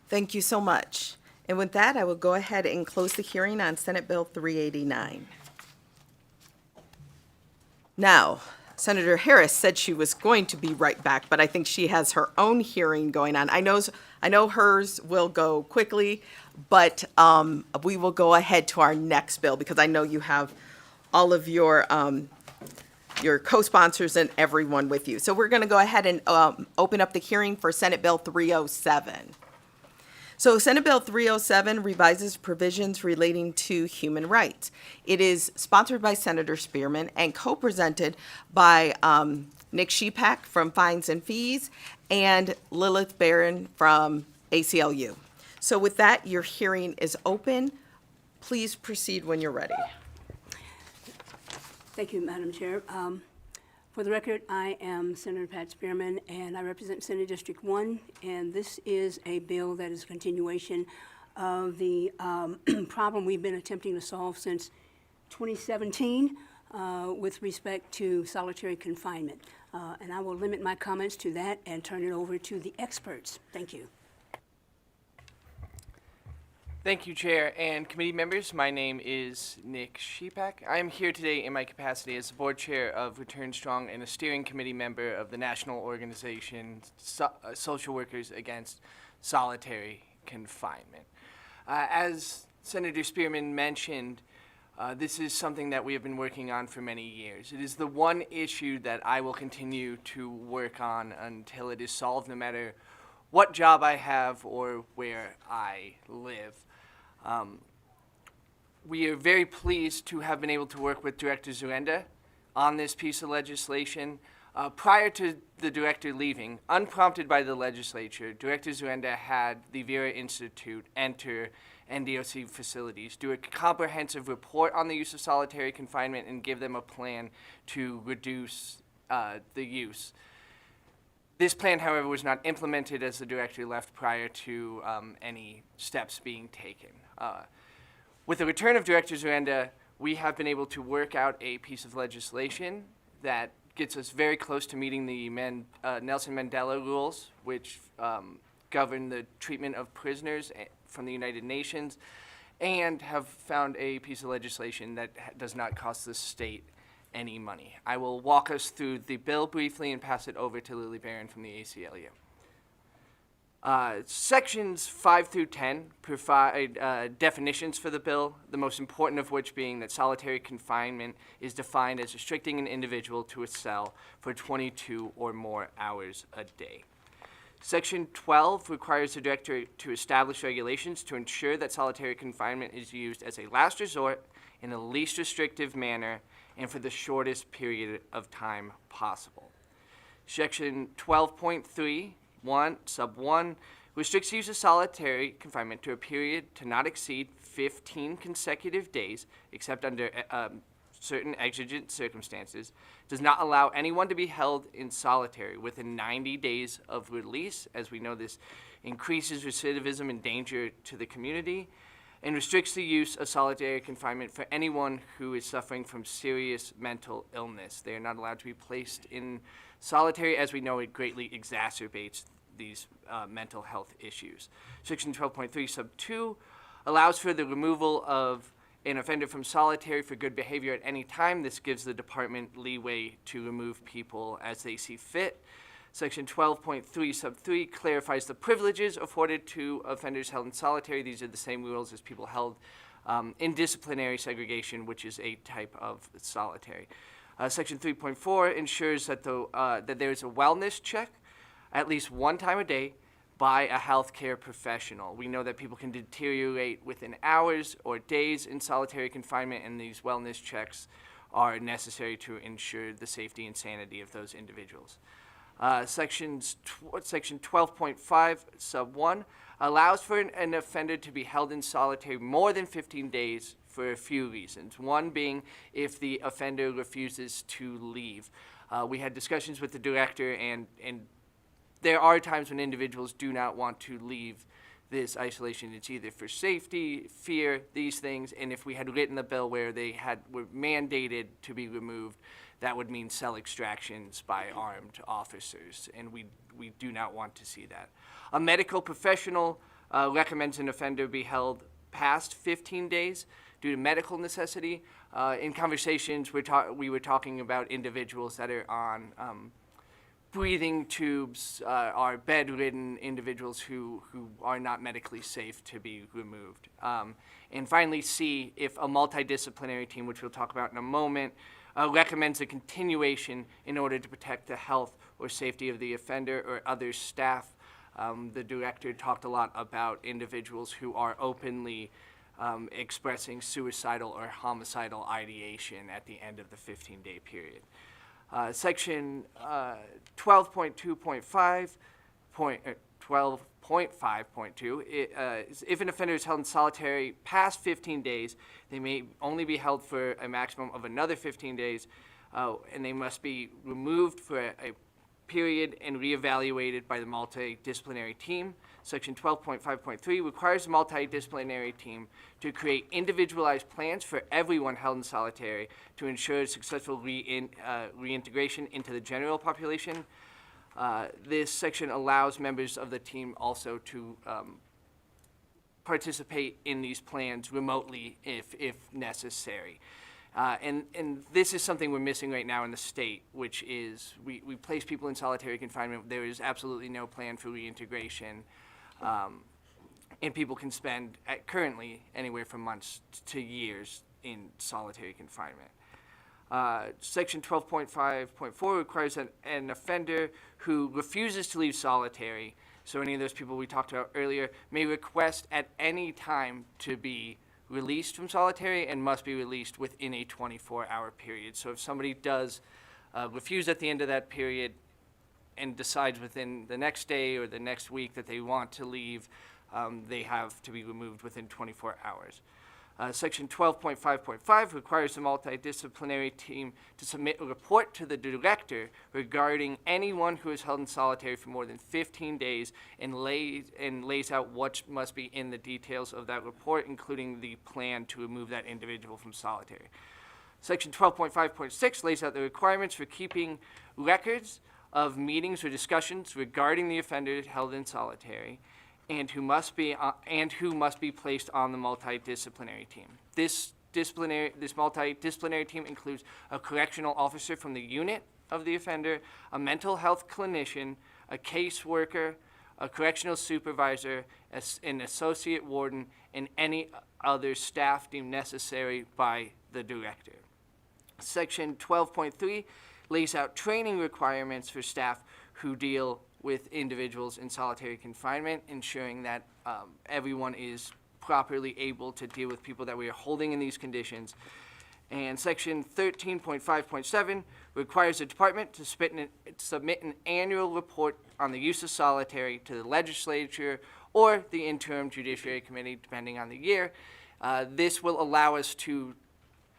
Speaker 1: Thank you so much. And with that, I will go ahead and close the hearing on Senate Bill 389. Now, Senator Harris said she was going to be right back, but I think she has her own hearing going on. I know hers will go quickly, but we will go ahead to our next bill, because I know you have all of your co-sponsors and everyone with you. So we're going to go ahead and open up the hearing for Senate Bill 307. So Senate Bill 307 revises provisions relating to human rights. It is sponsored by Senator Spearman and co-presented by Nick Shepak from Fines and Fees and Lilith Barron from ACLU. So with that, your hearing is open. Please proceed when you're ready.
Speaker 20: Thank you, Madam Chair. For the record, I am Senator Pat Spearman, and I represent Senate District 1, and this is a bill that is a continuation of the problem we've been attempting to solve since 2017 with respect to solitary confinement. And I will limit my comments to that and turn it over to the experts. Thank you.
Speaker 21: Thank you, Chair and committee members. My name is Nick Shepak. I am here today in my capacity as the board chair of Return Strong and a steering committee member of the national organization Social Workers Against Solitary Confinement. As Senator Spearman mentioned, this is something that we have been working on for many years. It is the one issue that I will continue to work on until it is solved, no matter what job I have or where I live. We are very pleased to have been able to work with Director Zuenda on this piece of legislation. Prior to the director leaving, unprompted by the legislature, Director Zuenda had the Vera Institute enter NDOC facilities, do a comprehensive report on the use of solitary confinement, and give them a plan to reduce the use. This plan, however, was not implemented as the director left prior to any steps being taken. With the return of Director Zuenda, we have been able to work out a piece of legislation that gets us very close to meeting the Nelson Mandela rules, which govern the treatment of prisoners from the United Nations, and have found a piece of legislation that does not cost the state any money. I will walk us through the bill briefly and pass it over to Lily Barron from the ACLU. Sections 5 through 10 provide definitions for the bill, the most important of which being that solitary confinement is defined as restricting an individual to a cell for 22 or more hours a day. Section 12 requires the director to establish regulations to ensure that solitary confinement is used as a last resort in the least restrictive manner and for the shortest period of time possible. Section 12.3, sub 1, restricts use of solitary confinement to a period to not exceed 15 consecutive days, except under certain exigent circumstances, does not allow anyone to be held in solitary within 90 days of release, as we know this increases recidivism and danger to the community, and restricts the use of solitary confinement for anyone who is suffering from serious mental illness. They are not allowed to be placed in solitary, as we know it greatly exacerbates these mental health issues. Section 12.3 sub 2 allows for the removal of an offender from solitary for good behavior at any time. This gives the department leeway to remove people as they see fit. Section 12.3 sub 3 clarifies the privileges afforded to offenders held in solitary. These are the same rules as people held in disciplinary segregation, which is a type of solitary. Section 3.4 ensures that that there is a wellness check at least one time a day by a healthcare professional. We know that people can deteriorate within hours or days in solitary confinement, and these wellness checks are necessary to ensure the safety and sanity of those individuals. Section 12.5 sub 1 allows for an offender to be held in solitary more than 15 days for a few reasons. One being if the offender refuses to leave. We had discussions with the director, and there are times when individuals do not want to leave this isolation. It's either for safety, fear, these things, and if we had written the bill where they were mandated to be removed, that would mean cell extractions by armed officers, and we do not want to see that. A medical professional recommends an offender be held past 15 days due to medical necessity. In conversations, we were talking about individuals that are on breathing tubes, are bedridden individuals who are not medically safe to be removed. And finally, C, if a multidisciplinary team, which we'll talk about in a moment, recommends a continuation in order to protect the health or safety of the offender or other staff. The director talked a lot about individuals who are openly expressing suicidal or homicidal ideation at the end of the 15-day period. Section 12.2.5, 12.5.2, if an offender is held in solitary past 15 days, they may only be held for a maximum of another 15 days, and they must be removed for a period and reevaluated by the multidisciplinary team. Section 12.5.3 requires a multidisciplinary team to create individualized plans for everyone held in solitary to ensure successful reintegration into the general population. This section allows members of the team also to participate in these plans remotely if necessary. And this is something we're missing right now in the state, which is we place people in solitary confinement. There is absolutely no plan for reintegration. And people can spend currently anywhere from months to years in solitary confinement. Section 12.5.4 requires an offender who refuses to leave solitary, so any of those people we talked about earlier, may request at any time to be released from solitary and must be released within a 24-hour period. So if somebody does refuse at the end of that period and decides within the next day or the next week that they want to leave, they have to be removed within 24 hours. Section 12.5.5 requires the multidisciplinary team to submit a report to the director regarding anyone who is held in solitary for more than 15 days and lays out what must be in the details of that report, including the plan to remove that individual from solitary. Section 12.5.6 lays out the requirements for keeping records of meetings or discussions regarding the offender held in solitary, and who must be placed on the multidisciplinary team. This multidisciplinary team includes a correctional officer from the unit of the offender, a mental health clinician, a caseworker, a correctional supervisor, an associate warden, and any other staff deemed necessary by the director. Section 12.3 lays out training requirements for staff who deal with individuals in solitary confinement, ensuring that everyone is properly able to deal with people that we are holding in these conditions. And Section 13.5.7 requires the department to submit an annual report on the use of solitary to the legislature or the interim Judiciary Committee, depending on the year. This will allow us to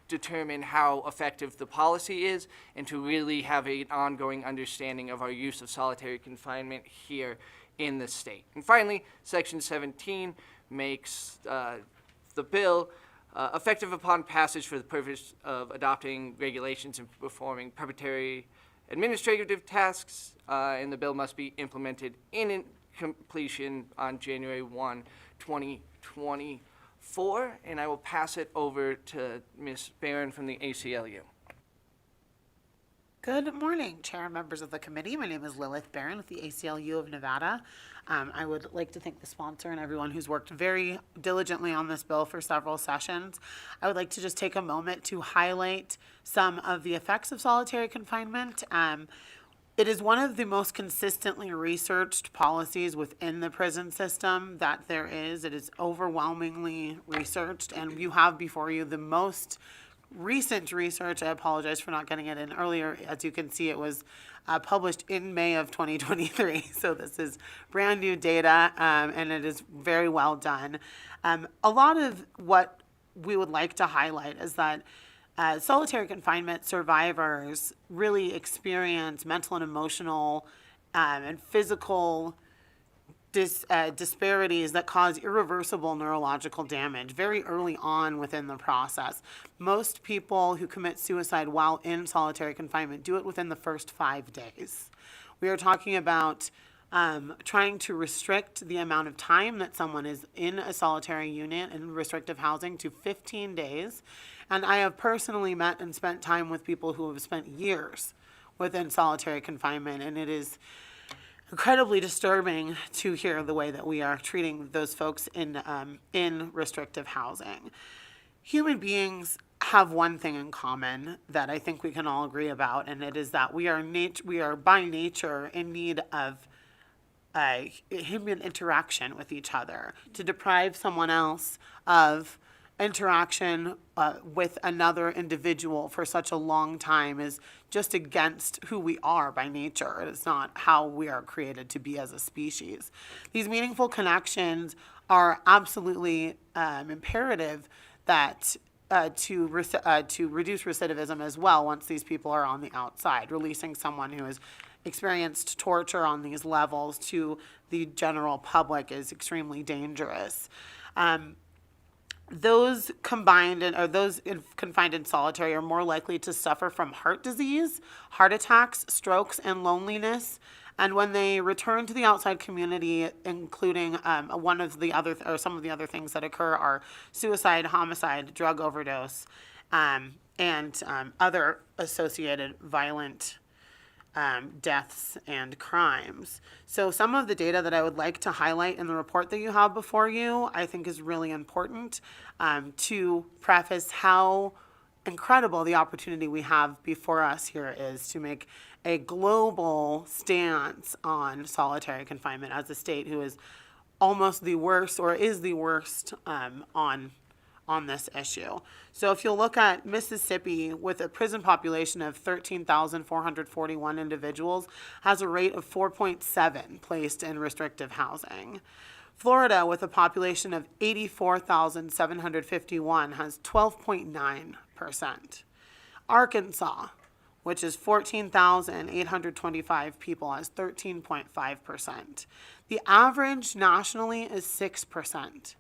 Speaker 21: determine how effective the policy is and to really have an ongoing understanding of our use of solitary confinement here in the state. And finally, Section 17 makes the bill effective upon passage for the purpose of adopting regulations and performing preparatory administrative tasks, and the bill must be implemented in completion on January 1, 2020. And I will pass it over to Ms. Barron from the ACLU.
Speaker 2: Good morning, Chair and members of the committee. My name is Lilith Barron with the ACLU of Nevada. I would like to thank the sponsor and everyone who's worked very diligently on this bill for several sessions. I would like to just take a moment to highlight some of the effects of solitary confinement. It is one of the most consistently researched policies within the prison system that there is. It is overwhelmingly researched, and you have before you the most recent research. I apologize for not getting it in earlier. As you can see, it was published in May of 2023. So this is brand new data, and it is very well done. A lot of what we would like to highlight is that solitary confinement survivors really experience mental and emotional and physical disparities that cause irreversible neurological damage very early on within the process. Most people who commit suicide while in solitary confinement do it within the first 5 days. We are talking about trying to restrict the amount of time that someone is in a solitary unit in restrictive housing to 15 days. And I have personally met and spent time with people who have spent years within solitary confinement, and it is incredibly disturbing to hear the way that we are treating those folks in restrictive housing. Human beings have one thing in common that I think we can all agree about, and it is that we are by nature in need of human interaction with each other. To deprive someone else of interaction with another individual for such a long time is just against who we are by nature. It is not how we are created to be as a species. These meaningful connections are absolutely imperative that to reduce recidivism as well once these people are on the outside. Releasing someone who has experienced torture on these levels to the general public is extremely dangerous. Those confined in solitary are more likely to suffer from heart disease, heart attacks, strokes, and loneliness. And when they return to the outside community, including some of the other things that occur are suicide, homicide, drug overdose, and other associated violent deaths and crimes. So some of the data that I would like to highlight in the report that you have before you, I think is really important to preface how incredible the opportunity we have before us here is to make a global stance on solitary confinement as a state who is almost the worst or is the worst on this issue. So if you'll look at Mississippi, with a prison population of 13,441 individuals, has a rate of 4.7 placed in restrictive housing. Florida, with a population of 84,751, has 12.9%. Arkansas, which is 14,825 people, has 13.5%. The average nationally is 6%.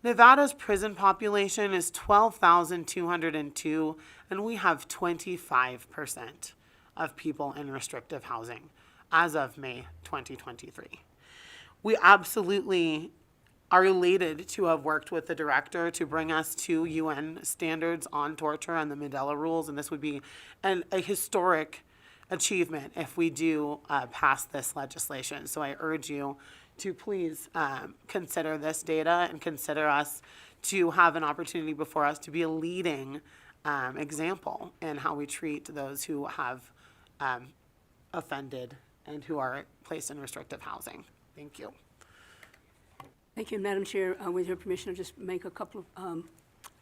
Speaker 2: Nevada's prison population is 12,202, and we have 25% of people in restrictive housing as of May 2023. We absolutely are elated to have worked with the director to bring us to UN standards on torture and the Mandela rules, and this would be a historic achievement if we do pass this legislation. So I urge you to please consider this data and consider us to have an opportunity before us to be a leading example in how we treat those who have offended and who are placed in restrictive housing. Thank you.
Speaker 20: Thank you, Madam Chair. With your permission, I'll just make a couple of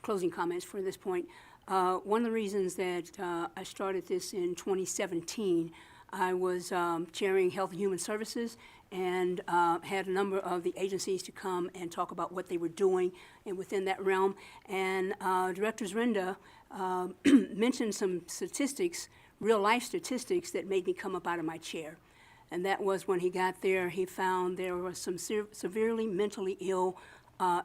Speaker 20: closing comments for this point. One of the reasons that I started this in 2017, I was chairing Health and Human Services and had a number of the agencies to come and talk about what they were doing and within that realm. And Director Zrinda mentioned some statistics, real life statistics, that made me come up out of my chair. And that was when he got there, he found there were some severely mentally ill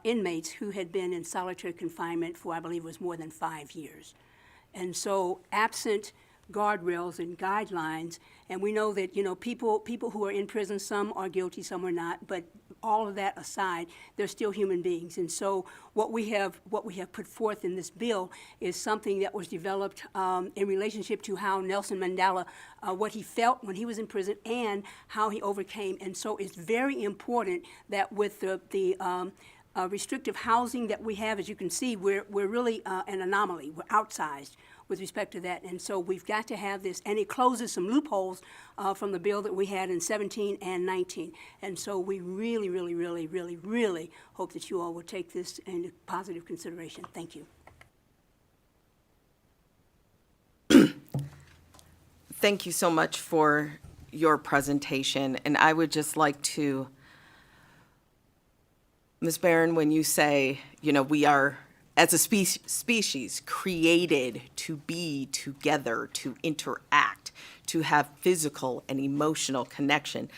Speaker 20: inmates who had been in solitary confinement for, I believe it was more than 5 years. And so absent guardrails and guidelines, and we know that, people who are in prison, some are guilty, some are not, but all of that aside, they're still human beings. And so what we have put forth in this bill is something that was developed in relationship to how Nelson Mandela, what he felt when he was in prison and how he overcame. And so it's very important that with the restrictive housing that we have, as you can see, we're really an anomaly. We're outsized with respect to that. And so we've got to have this, and it closes some loopholes from the bill that we had in 17 and 19. And so we really, really, really, really, really hope that you all will take this into positive consideration. Thank you.
Speaker 1: Thank you so much for your presentation. And I would just like to, Ms. Barron, when you say, we are, as a species, created to be together, to interact, to have physical and emotional connection.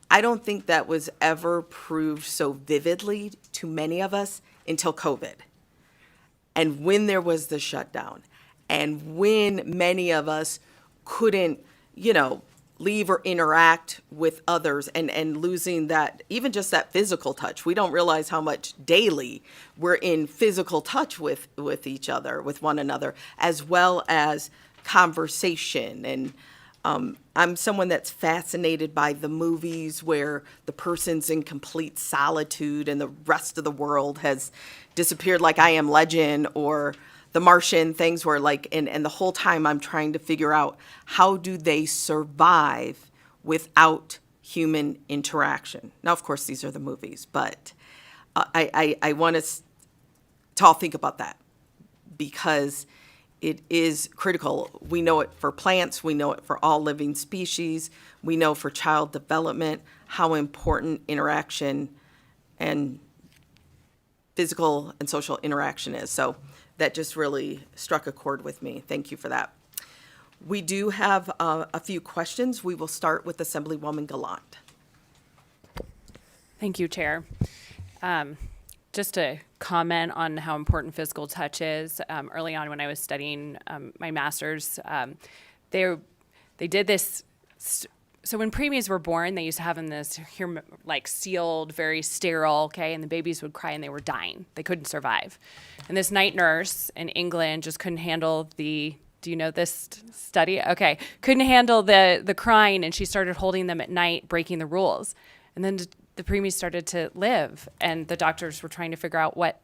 Speaker 1: I don't think that was ever proved so vividly to many of us until COVID. And when there was the shutdown, and when many of us couldn't, leave or interact with others, and losing that, even just that physical touch. We don't realize how much daily we're in physical touch with each other, with one another, as well as conversation. And I'm someone that's fascinated by the movies where the person's in complete solitude and the rest of the world has disappeared, like I Am Legend or The Martian, things where and the whole time I'm trying to figure out how do they survive without human interaction. Now, of course, these are the movies, but I want us to all think about that because it is critical. We know it for plants. We know it for all living species. We know for child development how important interaction and physical and social interaction is. So that just really struck a chord with me. Thank you for that. We do have a few questions. We will start with Assemblywoman Gallant.
Speaker 16: Thank you, Chair. Just to comment on how important physical touch is, early on when I was studying my master's, they did this. So when preemies were born, they used to have them this like sealed, very sterile, okay, and the babies would cry and they were dying. They couldn't survive. And this night nurse in England just couldn't handle do you know this study? Okay, couldn't handle the crying, and she started holding them at night, breaking the rules. And then the preemies started to live, and the doctors were trying to figure out what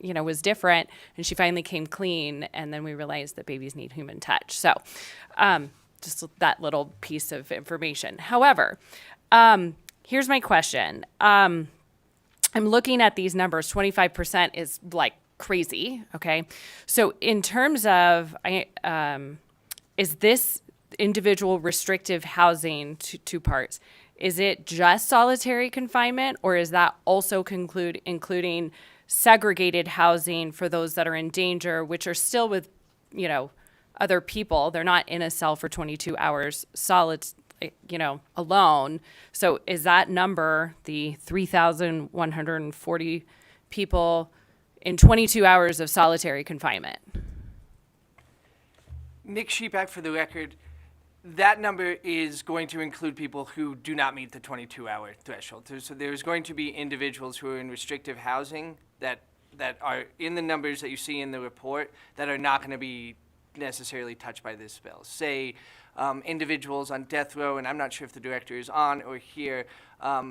Speaker 16: was different, and she finally came clean, and then we realized that babies need human touch. So just that little piece of information. However, here's my question. I'm looking at these numbers. 25% is like crazy, okay? So in terms of, is this individual restrictive housing, two parts, is it just solitary confinement, or is that also including segregated housing for those that are in danger, which are still with, other people? They're not in a cell for 22 hours alone. So is that number, the 3,140 people in 22 hours of solitary confinement?
Speaker 21: Nick Sheepak, for the record, that number is going to include people who do not meet the 22-hour threshold. So there's going to be individuals who are in restrictive housing that are in the numbers that you see in the report that are not going to be necessarily touched by this bill. Say individuals on death row, and I'm not sure if the director is on or here.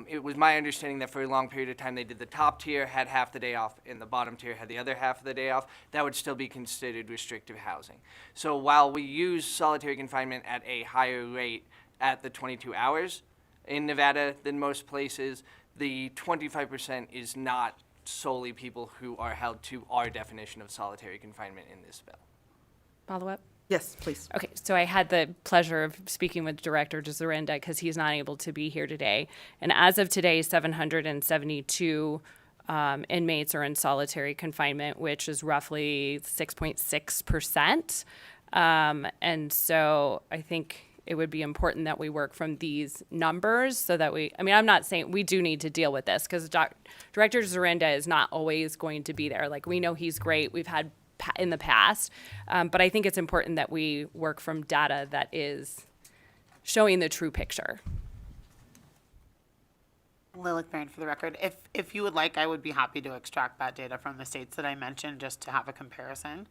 Speaker 21: It was my understanding that for a long period of time they did the top tier, had half the day off, and the bottom tier had the other half of the day off. That would still be considered restrictive housing. So while we use solitary confinement at a higher rate at the 22 hours in Nevada than most places, the 25% is not solely people who are held to our definition of solitary confinement in this bill.
Speaker 16: Follow up?
Speaker 1: Yes, please.
Speaker 16: Okay, so I had the pleasure of speaking with Director Zorinda because he's not able to be here today. And as of today, 772 inmates are in solitary confinement, which is roughly 6.6%. And so I think it would be important that we work from these numbers so that I'm not saying we do need to deal with this because Director Zorinda is not always going to be there. Like, we know he's great. We've had in the past, but I think it's important that we work from data that is showing the true picture.
Speaker 2: Lilith Barron, for the record. If you would like, I would be happy to extract that data from the states that I mentioned just to have a comparison.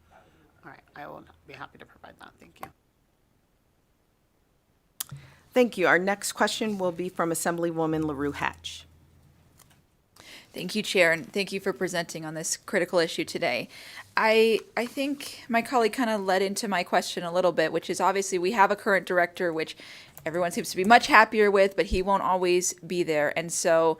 Speaker 2: All right, I will be happy to provide that. Thank you.
Speaker 1: Thank you. Our next question will be from Assemblywoman LaRue Hatch.
Speaker 5: Thank you, Chair, and thank you for presenting on this critical issue today. I think my colleague kind of led into my question a little bit, which is obviously we have a current director, which everyone seems to be much happier with, but he won't always be there. And so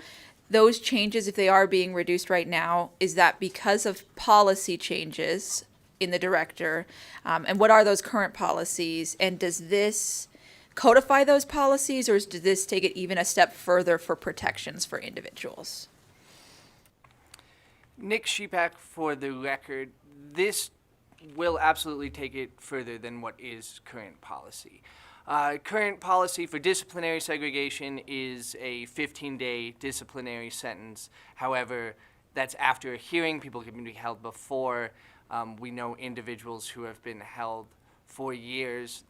Speaker 5: those changes, if they are being reduced right now, is that because of policy changes in the director? And what are those current policies? And does this codify those policies, or does this take it even a step further for protections for individuals?
Speaker 21: Nick Sheepak, for the record, this will absolutely take it further than what is current policy. Current policy for disciplinary segregation is a 15-day disciplinary sentence. However, that's after a hearing. People can be held before. We know individuals who have been held for years.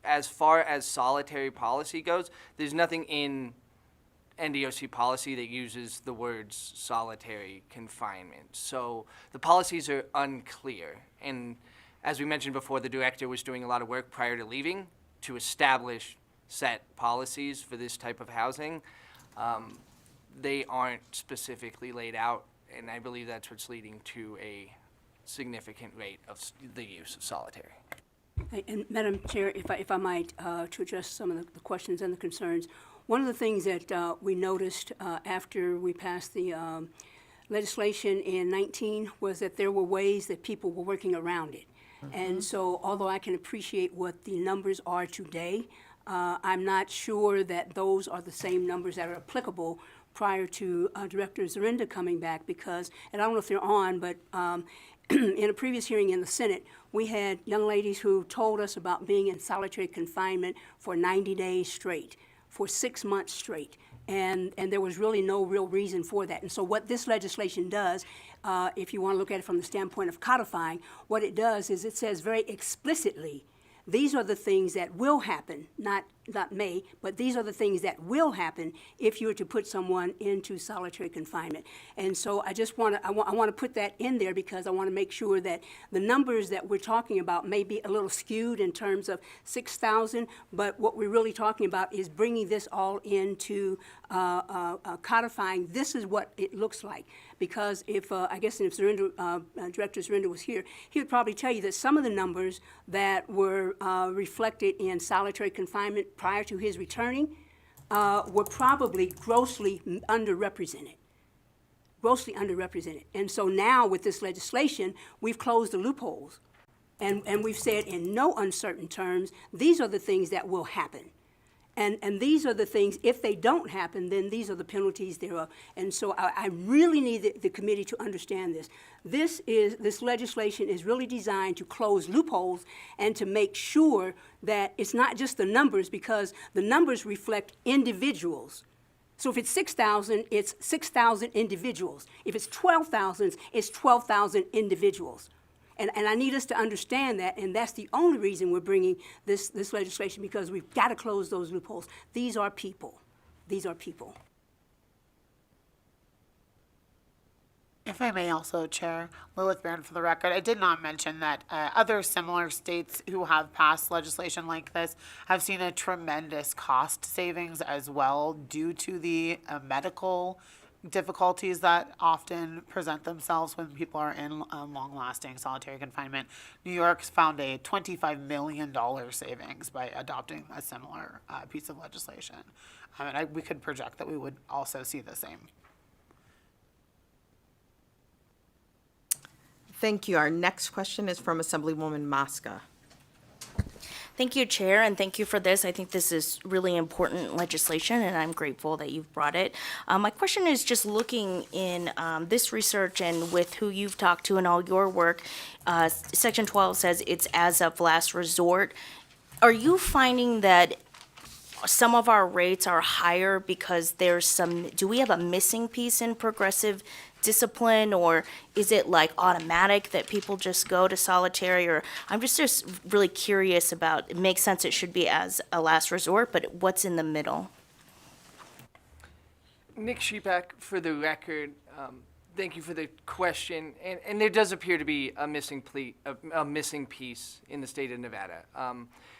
Speaker 21: As far as solitary policy goes, there's nothing in NDOC policy that uses the words solitary confinement. So the policies are unclear. And as we mentioned before, the director was doing a lot of work prior to leaving to establish set policies for this type of housing. They aren't specifically laid out, and I believe that's what's leading to a significant rate of the use of solitary.
Speaker 20: And Madam Chair, if I might, to address some of the questions and the concerns. One of the things that we noticed after we passed the legislation in 19 was that there were ways that people were working around it. And so although I can appreciate what the numbers are today, I'm not sure that those are the same numbers that are applicable prior to Director Zorinda coming back because, and I don't know if they're on, but in a previous hearing in the Senate, we had young ladies who told us about being in solitary confinement for 90 days straight, for 6 months straight. And there was really no real reason for that. And so what this legislation does, if you want to look at it from the standpoint of codifying, what it does is it says very explicitly, these are the things that will happen, not may, but these are the things that will happen if you were to put someone into solitary confinement. And so I just want to put that in there because I want to make sure that the numbers that we're talking about may be a little skewed in terms of 6,000, but what we're really talking about is bringing this all into codifying. This is what it looks like. Because if, I guess if Director Zurinder was here, he would probably tell you that some of the numbers that were reflected in solitary confinement prior to his returning were probably grossly underrepresented. Grossly underrepresented. And so now with this legislation, we've closed the loopholes. And we've said in no uncertain terms, these are the things that will happen. And these are the things, if they don't happen, then these are the penalties thereof. And so I really need the committee to understand this. This legislation is really designed to close loopholes and to make sure that it's not just the numbers, because the numbers reflect individuals. So if it's 6,000, it's 6,000 individuals. If it's 12,000, it's 12,000 individuals. And I need us to understand that, and that's the only reason we're bringing this legislation, because we've got to close those loopholes. These are people. These are people.
Speaker 2: If I may also, Chair, Lilith Barron for the record, I did not mention that other similar states who have passed legislation like this have seen a tremendous cost savings as well due to the medical difficulties that often present themselves when people are in long-lasting solitary confinement. New York's found a $25 million savings by adopting a similar piece of legislation. And we could project that we would also see the same.
Speaker 1: Thank you. Our next question is from Assemblywoman Mosca.
Speaker 8: Thank you, Chair, and thank you for this. I think this is really important legislation, and I'm grateful that you've brought it. My question is just looking in this research and with who you've talked to and all your work, Section 12 says it's as of last resort. Are you finding that some of our rates are higher because do we have a missing piece in progressive discipline, or is it like automatic that people just go to solitary? Or I'm just really curious about, it makes sense it should be as a last resort, but what's in the middle?
Speaker 21: Nick Sheepak, for the record, thank you for the question. And there does appear to be a missing piece in the state of Nevada.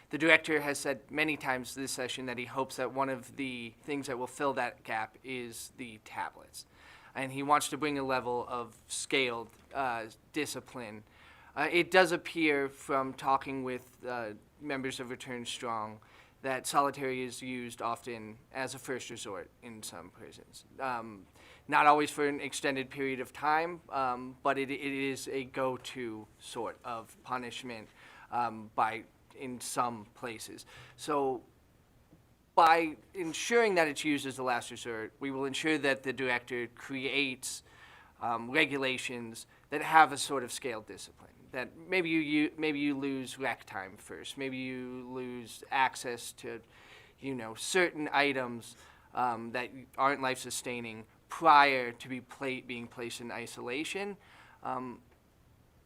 Speaker 21: The director has said many times this session that he hopes that one of the things that will fill that gap is the tablets. And he wants to bring a level of scaled discipline. It does appear from talking with members of Return Strong that solitary is used often as a first resort in some prisons. Not always for an extended period of time, but it is a go-to sort of punishment in some places. So by ensuring that it's used as a last resort, we will ensure that the director creates regulations that have a sort of scaled discipline. That maybe you lose rec time first. Maybe you lose access to, certain items that aren't life-sustaining prior to being placed in isolation.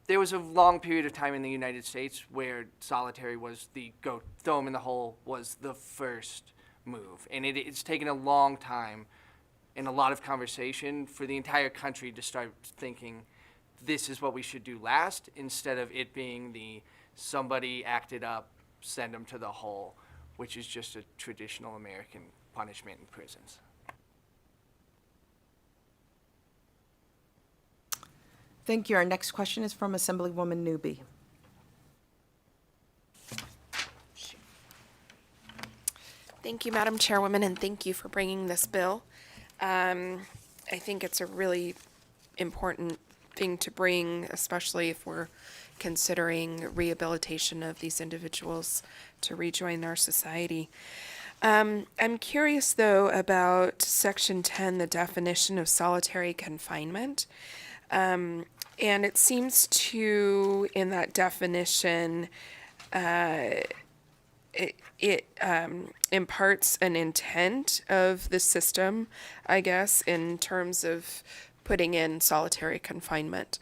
Speaker 21: There was a long period of time in the United States where solitary was throw them in the hole was the first move. And it's taken a long time and a lot of conversation for the entire country to start thinking this is what we should do last, instead of it being somebody acted up, send them to the hole, which is just a traditional American punishment in prisons.
Speaker 1: Thank you. Our next question is from Assemblywoman Newby.
Speaker 7: Thank you, Madam Chairwoman, and thank you for bringing this bill. I think it's a really important thing to bring, especially if we're considering rehabilitation of these individuals to rejoin our society. I'm curious, though, about Section 10, the definition of solitary confinement. And it seems to, in that definition, it imparts an intent of the system, I guess, in terms of putting in solitary confinement.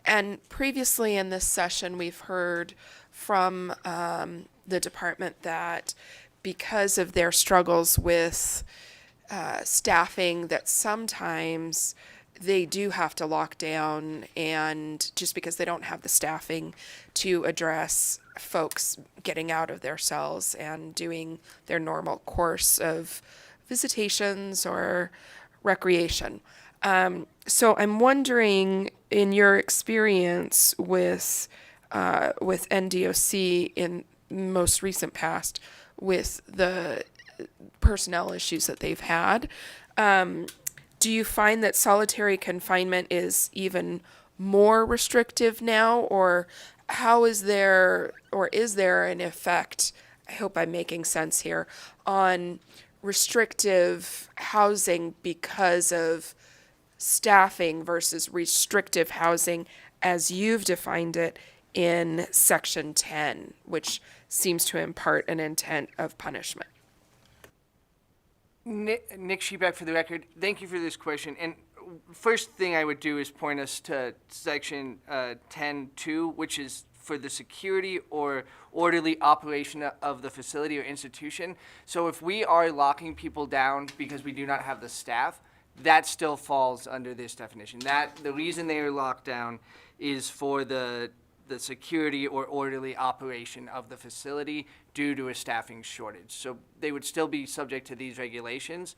Speaker 7: And previously in this session, we've heard from the department that because of their struggles with staffing, that sometimes they do have to lock down, and just because they don't have the staffing to address folks getting out of their cells and doing their normal course of visitations or recreation. So I'm wondering, in your experience with NDOC in most recent past, with the personnel issues that they've had, do you find that solitary confinement is even more restrictive now, or how is there, or is there an effect, I hope I'm making sense here, on restrictive housing because of staffing versus restrictive housing as you've defined it in Section 10, which seems to impart an intent of punishment?
Speaker 21: Nick Shebeck for the record. Thank you for this question. And first thing I would do is point us to Section 10.2, which is for the security or orderly operation of the facility or institution. So if we are locking people down because we do not have the staff, that still falls under this definition. That the reason they are locked down is for the security or orderly operation of the facility due to a staffing shortage. So they would still be subject to these regulations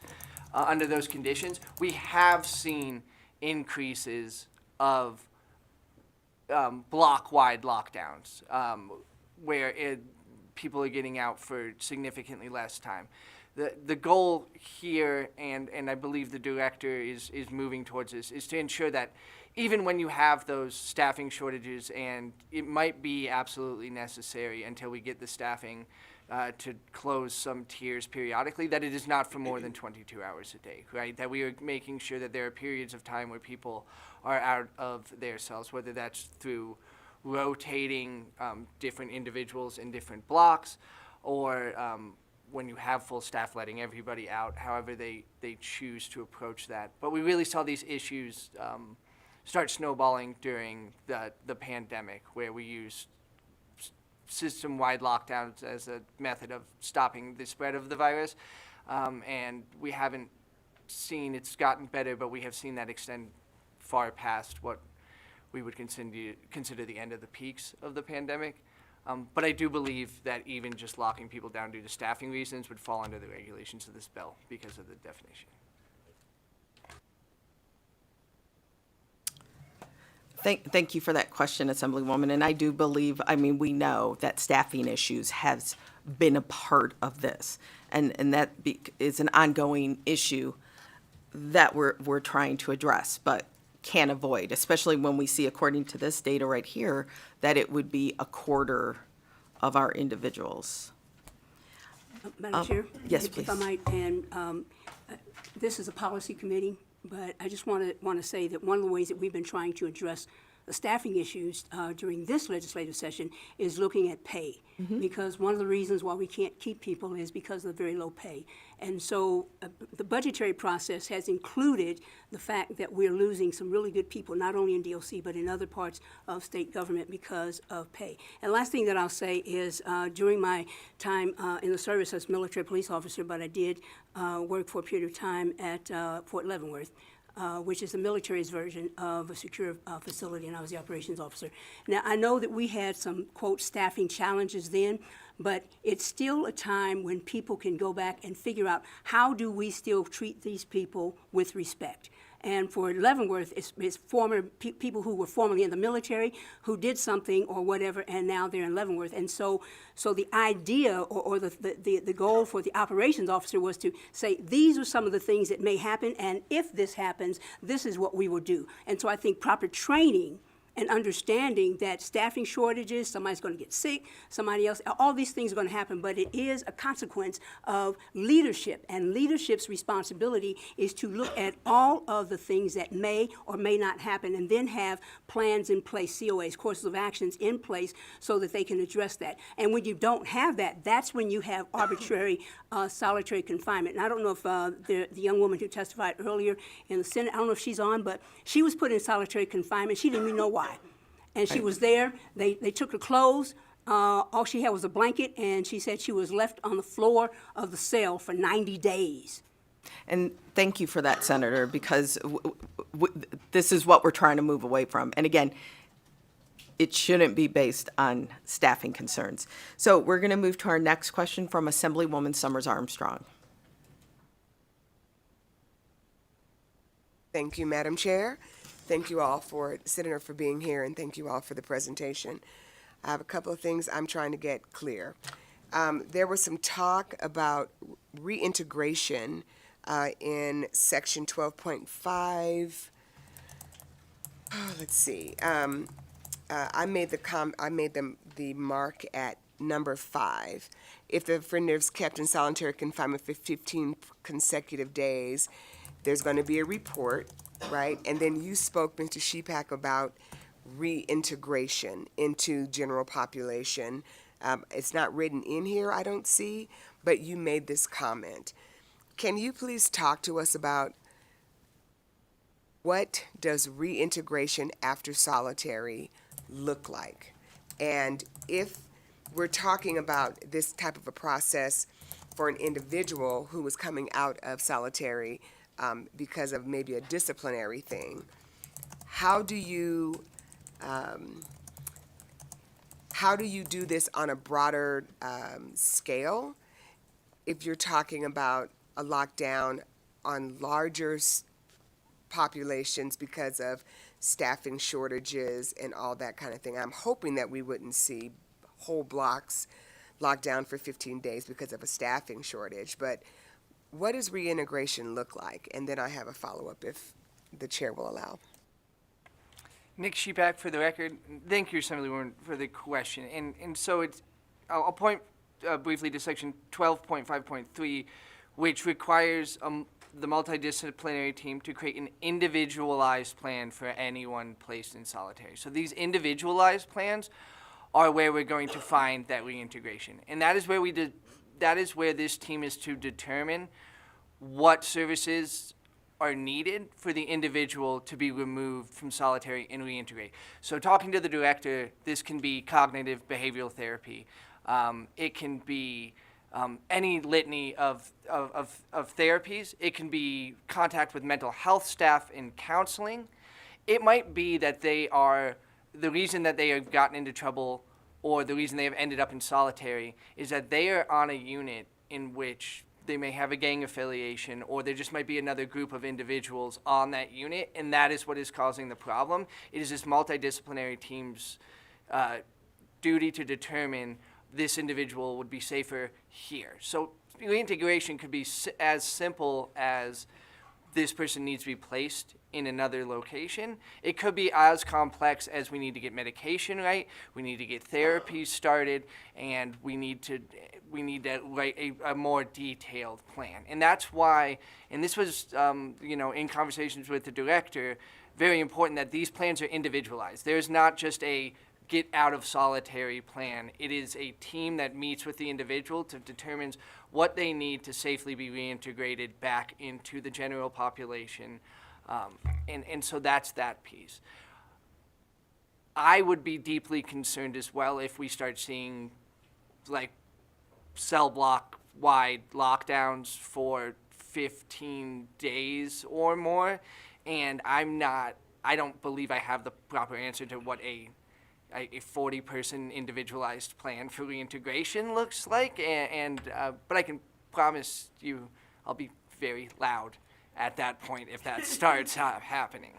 Speaker 21: under those conditions. We have seen increases of block-wide lockdowns where people are getting out for significantly less time. The goal here, and I believe the director is moving towards this, is to ensure that even when you have those staffing shortages, and it might be absolutely necessary until we get the staffing to close some tiers periodically, that it is not for more than 22 hours a day, right? That we are making sure that there are periods of time where people are out of their cells, whether that's through rotating different individuals in different blocks, or when you have full staff letting everybody out, however they choose to approach that. But we really saw these issues start snowballing during the pandemic, where we used system-wide lockdowns as a method of stopping the spread of the virus. And we haven't seen, it's gotten better, but we have seen that extend far past what we would consider the end of the peaks of the pandemic. But I do believe that even just locking people down due to staffing reasons would fall under the regulations of this bill because of the definition.
Speaker 1: Thank you for that question, Assemblywoman. And I do believe, I mean, we know that staffing issues has been a part of this. And that is an ongoing issue that we're trying to address, but can't avoid, especially when we see, according to this data right here, that it would be a quarter of our individuals.
Speaker 20: Madam Chair?
Speaker 1: Yes,
Speaker 20: If
Speaker 1: please.
Speaker 20: I might, and this is a policy committee, but I just want to say that one of the ways that we've been trying to address the staffing issues during this legislative session is looking at pay. Because one of the reasons why we can't keep people is because of the very low pay. And so the budgetary process has included the fact that we're losing some really good people, not only in DOC, but in other parts of state government because of pay. And last thing that I'll say is during my time in the service as military police officer, but I did work for a period of time at Fort Leavenworth, which is the military's version of a secure facility, and I was the operations officer. Now, I know that we had some, quote, staffing challenges then, but it's still a time when people can go back and figure out how do we still treat these people with respect. And for Leavenworth, it's former people who were formerly in the military who did something or whatever, and now they're in Leavenworth. And so the idea or the goal for the operations officer was to say, these are some of the things that may happen, and if this happens, this is what we will do. And so I think proper training and understanding that staffing shortages, somebody's going to get sick, somebody else, all these things are going to happen, but it is a consequence of leadership, and leadership's responsibility is to look at all of the things that may or may not happen and then have plans in place, COAs, courses of actions in place so that they can address that. And when you don't have that, that's when you have arbitrary solitary confinement. And I don't know if the young woman who testified earlier in the Senate, I don't know if she's on, but she was put in solitary confinement. She didn't even know why. And she was there. They took her clothes. All she had was a blanket, and she said she was left on the floor of the cell for 90 days.
Speaker 1: And thank you for that, Senator, because this is what we're trying to move away from. And again, it shouldn't be based on staffing concerns. So we're going to move to our next question from Assemblywoman Summers Armstrong.
Speaker 9: Thank you, Madam Chair. Thank you all Senator, for being here, and thank you all for the presentation. I have a couple of things I'm trying to get clear. There was some talk about reintegration in section 12.5. Let's see. I made the mark at number 5. If the offender is kept in solitary confinement for 15 consecutive days, there's going to be a report, right? And then you spoke, Mr. Shepak, about reintegration into general population. It's not written in here, I don't see, but you made this comment. Can you please talk to us about what does reintegration after solitary look like? And if we're talking about this type of a process for an individual who was coming out of solitary because of maybe a disciplinary thing, how do you do this on a broader scale if you're talking about a lockdown on larger populations because of staffing shortages and all that kind of thing? I'm hoping that we wouldn't see whole blocks locked down for 15 days because of a staffing shortage, but what does reintegration look like? And then I have a follow-up if the chair will allow.
Speaker 21: Nick Shepak for the record. Thank you, Assemblywoman, for the question. And so I'll point briefly to section 12.5.3, which requires the multidisciplinary team to create an individualized plan for anyone placed in solitary. So these individualized plans are where we're going to find that reintegration. And that is where this team is to determine what services are needed for the individual to be removed from solitary and reintegrate. So talking to the director, this can be cognitive behavioral therapy. It can be any litany of therapies. It can be contact with mental health staff and counseling. It might be that the reason that they have gotten into trouble or the reason they have ended up in solitary is that they are on a unit in which they may have a gang affiliation, or there just might be another group of individuals on that unit, and that is what is causing the problem. It is this multidisciplinary team's duty to determine this individual would be safer here. So reintegration could be as simple as this person needs to be placed in another location. It could be as complex as we need to get medication right, we need to get therapy started, and we need to write a more detailed plan. And that's why, and this was, in conversations with the director, very important that these plans are individualized. There's not just a get out of solitary plan. It is a team that meets with the individual to determine what they need to safely be reintegrated back into the general population. And so that's that piece. I would be deeply concerned as well if we start seeing like cell block wide lockdowns for 15 days or more. And I don't believe I have the proper answer to what a 40-person individualized plan for reintegration looks like, but I can promise you I'll be very loud at that point if that starts happening.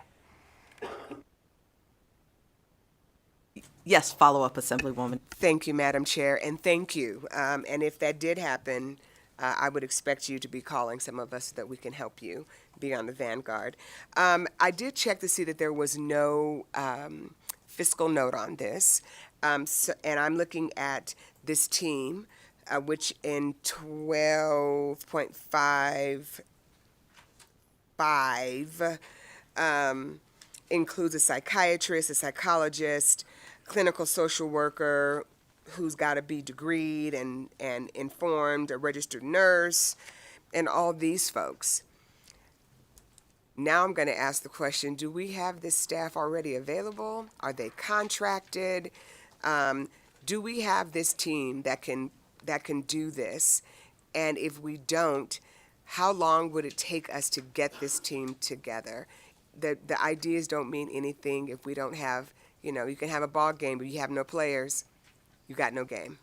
Speaker 1: Yes, follow-up, Assemblywoman.
Speaker 9: Thank you, Madam Chair, and thank you. And if that did happen, I would expect you to be calling some of us so that we can help you be on the vanguard. I did check to see that there was no fiscal note on this. And I'm looking at this team, which in 12.55 includes a psychiatrist, a psychologist, clinical social worker who's got to be degreed and informed, a registered nurse, and all these folks. Now I'm going to ask the question, do we have this staff already available? Are they contracted? Do we have this team that can do this? And if we don't, how long would it take us to get this team together? The ideas don't mean anything if we don't have, you can have a ball game, but you have no players, you got no game.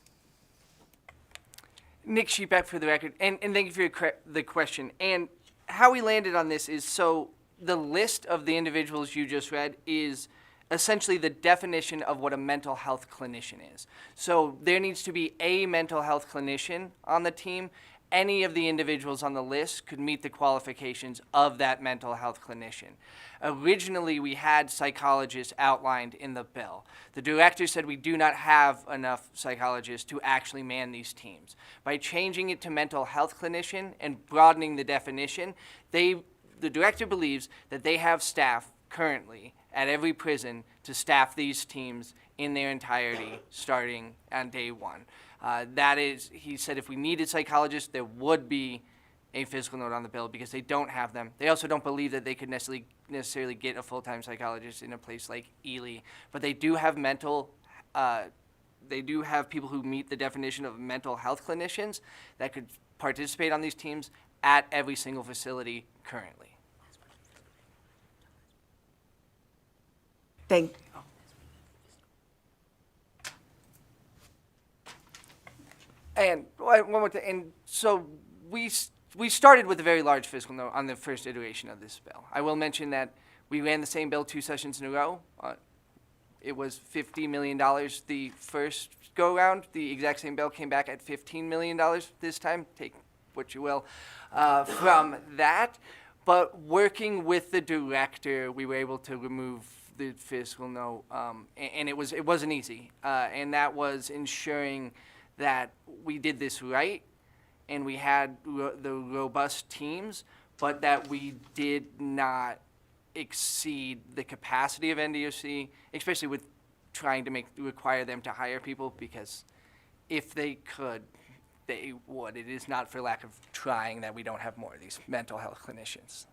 Speaker 21: Nick Sheepak for the record, and thank you for the question. And how we landed on this is, so the list of the individuals you just read is essentially the definition of what a mental health clinician is. So there needs to be a mental health clinician on the team. Any of the individuals on the list could meet the qualifications of that mental health clinician. Originally, we had psychologists outlined in the bill. The director said we do not have enough psychologists to actually man these teams. By changing it to mental health clinician and broadening the definition, the director believes that they have staff currently at every prison to staff these teams in their entirety starting on day one. That is, he said if we needed psychologists, there would be a fiscal note on the bill because they don't have them. They also don't believe that they could necessarily get a full-time psychologist in a place like Ely, but they do have they do have people who meet the definition of mental health clinicians that could participate on these teams at every single facility currently. And one more thing. And so we started with a very large fiscal note on the first iteration of this bill. I will mention that we ran the same bill 2 sessions in a row. It was $50 million the first go-around. The exact same bill came back at $15 million this time. Take what you will from that. But working with the director, we were able to remove the fiscal note, and it wasn't easy. And that was ensuring that we did this right, and we had the robust teams, but that we did not exceed the capacity of NDOC, especially with trying to require them to hire people, because if they could, they would. It is not for lack of trying that we don't have more of these mental health clinicians.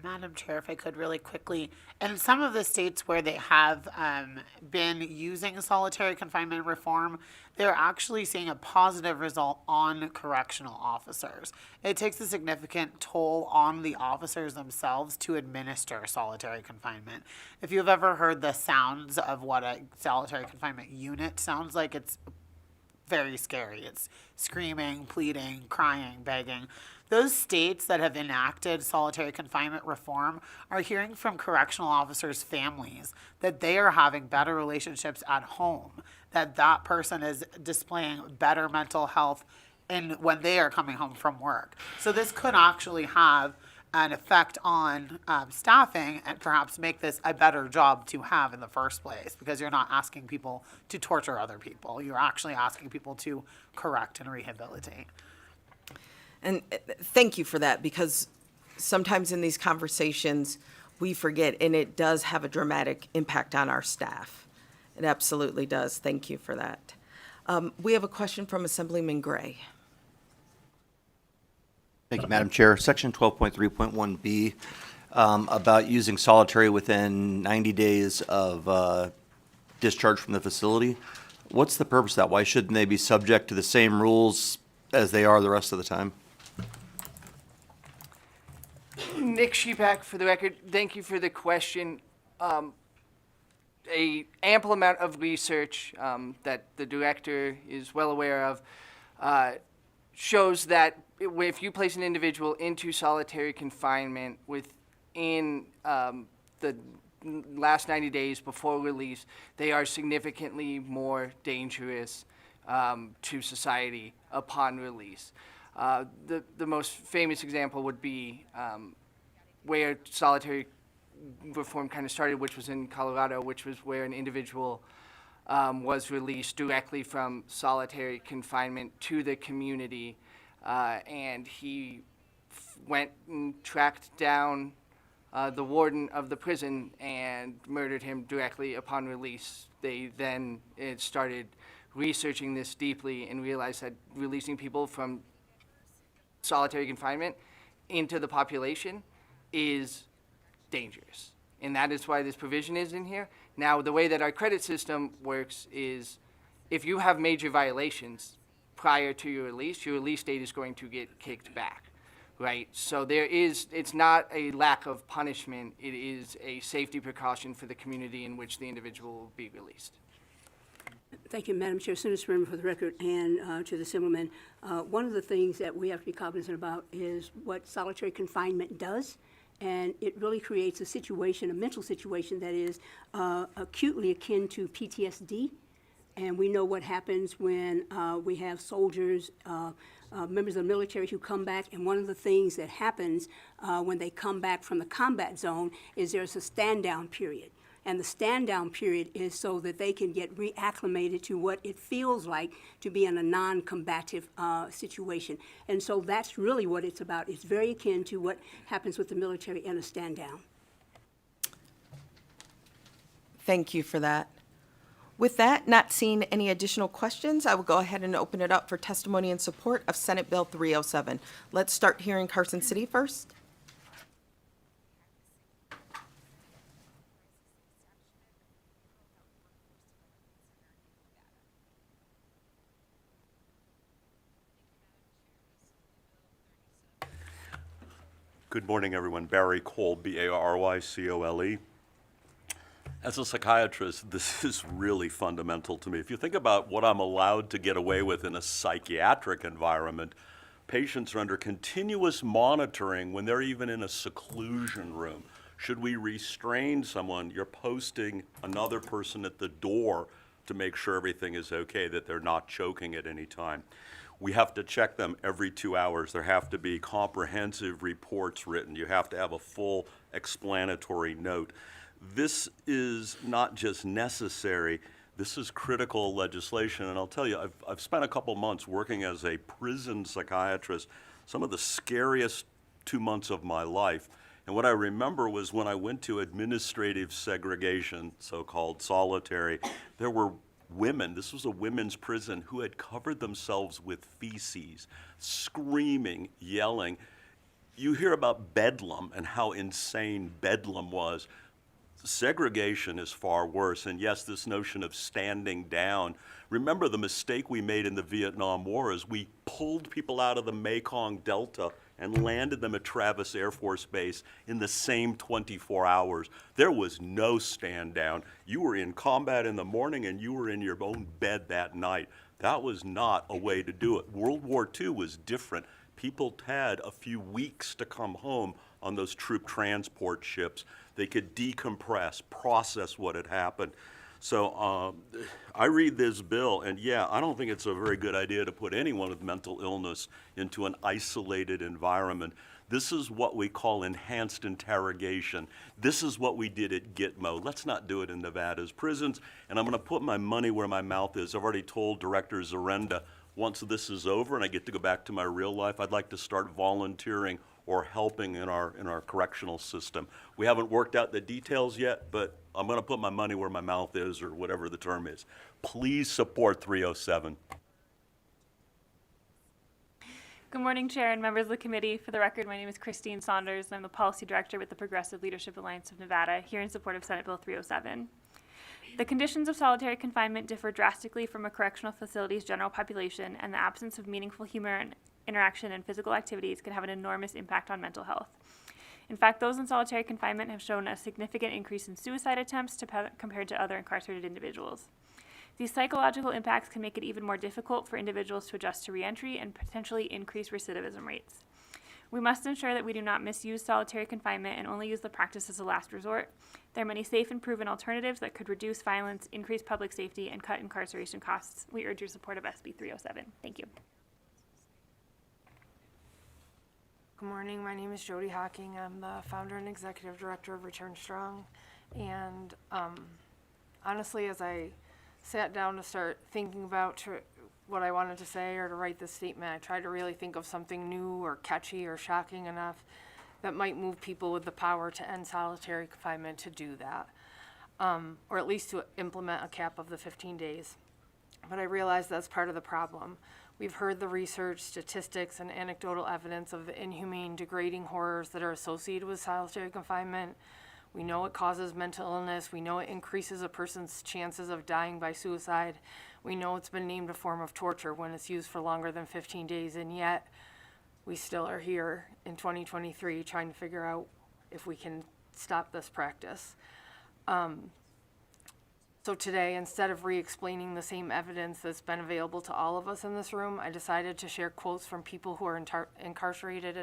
Speaker 2: Madam Chair, if I could really quickly, in some of the states where they have been using solitary confinement reform, they're actually seeing a positive result on correctional officers. It takes a significant toll on the officers themselves to administer solitary confinement. If you've ever heard the sounds of what a solitary confinement unit sounds like, it's very scary. It's screaming, pleading, crying, begging. Those states that have enacted solitary confinement reform are hearing from correctional officers' families that they are having better relationships at home, that that person is displaying better mental health when they are coming home from work. So this could actually have an effect on staffing and perhaps make this a better job to have in the first place, because you're not asking people to torture other people. You're actually asking people to correct and rehabilitate.
Speaker 1: And thank you for that, because sometimes in these conversations, we forget, and it does have a dramatic impact on our staff. It absolutely does. Thank you for that. We have a question from Assemblyman Gray.
Speaker 3: Thank you, Madam Chair. Section 12.3.1B, about using solitary within 90 days of discharge from the facility. What's the purpose of that? Why shouldn't they be subject to the same rules as they are the rest of the time?
Speaker 21: Nick Sheepak for the record. Thank you for the question. A ample amount of research that the director is well aware of shows that if you place an individual into solitary confinement within the last 90 days before release, they are significantly more dangerous to society upon release. The most famous example would be where solitary reform kind of started, which was in Colorado, which was where an individual was released directly from solitary confinement to the community, and he went and tracked down the warden of the prison and murdered him directly upon release. They then started researching this deeply and realized that releasing people from solitary confinement into the population is dangerous. And that is why this provision is in here. Now, the way that our credit system works is if you have major violations prior to your release date is going to get kicked back, right? So it's not a lack of punishment, it is a safety precaution for the community in which the individual will be released.
Speaker 20: Thank you, Madam Chair. Senator Member, for the record, and to the Assemblyman, one of the things that we have to be cognizant about is what solitary confinement does. And it really creates a situation, a mental situation that is acutely akin to PTSD. And we know what happens when we have soldiers, members of the military who come back. And one of the things that happens when they come back from the combat zone is there's a stand-down period. And the stand-down period is so that they can get reacclimated to what it feels like to be in a non-combative situation. And so that's really what it's about. It's very akin to what happens with the military in a stand-down.
Speaker 1: Thank you for that. With that, not seeing any additional questions, I will go ahead and open it up for testimony in support of Senate Bill 307. Let's start here in Carson City first.
Speaker 10: Good morning, everyone. Barry Cole, B-A-R-Y-C-O-L-E. As a psychiatrist, this is really fundamental to me. If you think about what I'm allowed to get away with in a psychiatric environment, patients are under continuous monitoring when they're even in a seclusion room. Should we restrain someone, you're posting another person at the door to make sure everything is okay, that they're not choking at any time. We have to check them every 2 hours. There have to be comprehensive reports written. You have to have a full explanatory note. This is not just necessary, this is critical legislation. And I'll tell you, I've spent a couple months working as a prison psychiatrist, some of the scariest 2 months of my life. And what I remember was when I went to administrative segregation, so-called solitary, there were women, this was a women's prison, who had covered themselves with feces, screaming, yelling. You hear about Bedlam and how insane Bedlam was. Segregation is far worse, and yes, this notion of standing down. Remember the mistake we made in the Vietnam War is we pulled people out of the Mekong Delta and landed them at Travis Air Force Base in the same 24 hours. There was no stand down. You were in combat in the morning and you were in your own bed that night. That was not a way to do it. World War II was different. People had a few weeks to come home on those troop transport ships. They could decompress, process what had happened. So I read this bill, and yeah, I don't think it's a very good idea to put anyone with mental illness into an isolated environment. This is what we call enhanced interrogation. This is what we did at Gitmo. Let's not do it in Nevada's prisons. And I'm going to put my money where my mouth is. I've already told Director Zarenda, once this is over and I get to go back to my real life, I'd like to start volunteering or helping in our correctional system. We haven't worked out the details yet, but I'm going to put my money where my mouth is, or whatever the term is. Please support 307.
Speaker 22: Good morning, Chair and members of the committee. For the record, my name is Christine Saunders, and I'm the Policy Director with the Progressive Leadership Alliance of Nevada, here in support of Senate Bill 307. The conditions of solitary confinement differ drastically from a correctional facility's general population, and the absence of meaningful human interaction and physical activities can have an enormous impact on mental health. In fact, those in solitary confinement have shown a significant increase in suicide attempts compared to other incarcerated individuals. These psychological impacts can make it even more difficult for individuals to adjust to reentry and potentially increase recidivism rates. We must ensure that we do not misuse solitary confinement and only use the practice as a last resort. There are many safe and proven alternatives that could reduce violence, increase public safety, and cut incarceration costs. We urge your support of SB 307. Thank you.
Speaker 11: Good morning. My name is Jody Hawking. I'm the founder and executive director of Return Strong. And honestly, as I sat down to start thinking about what I wanted to say or to write this statement, I tried to really think of something new or catchy or shocking enough that might move people with the power to end solitary confinement to do that, or at least to implement a cap of the 15 days. But I realize that's part of the problem. We've heard the research, statistics, and anecdotal evidence of the inhumane, degrading horrors that are associated with solitary confinement. We know it causes mental illness. We know it increases a person's chances of dying by suicide. We know it's been named a form of torture when it's used for longer than 15 days, and yet we still are here in 2023 trying to figure out if we can stop this practice. So today, instead of re-explaining the same evidence that's been available to all of us in this room, I decided to share quotes from people who are incarcerated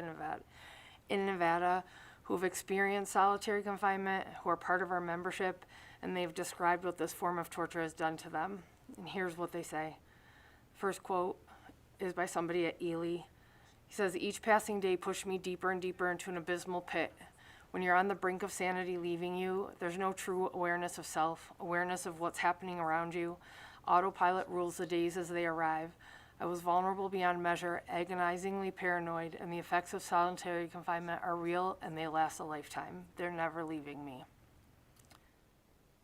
Speaker 11: in Nevada, who have experienced solitary confinement, who are part of our membership, and they've described what this form of torture has done to them. And here's what they say. First quote is by somebody at Ely. He says, "Each passing day pushed me deeper and deeper into an abysmal pit. When you're on the brink of sanity leaving you, there's no true awareness of self, awareness of what's happening around you. Autopilot rules the days as they arrive. I was vulnerable beyond measure, agonizingly paranoid, and the effects of solitary confinement are real and they last a lifetime. They're never leaving me."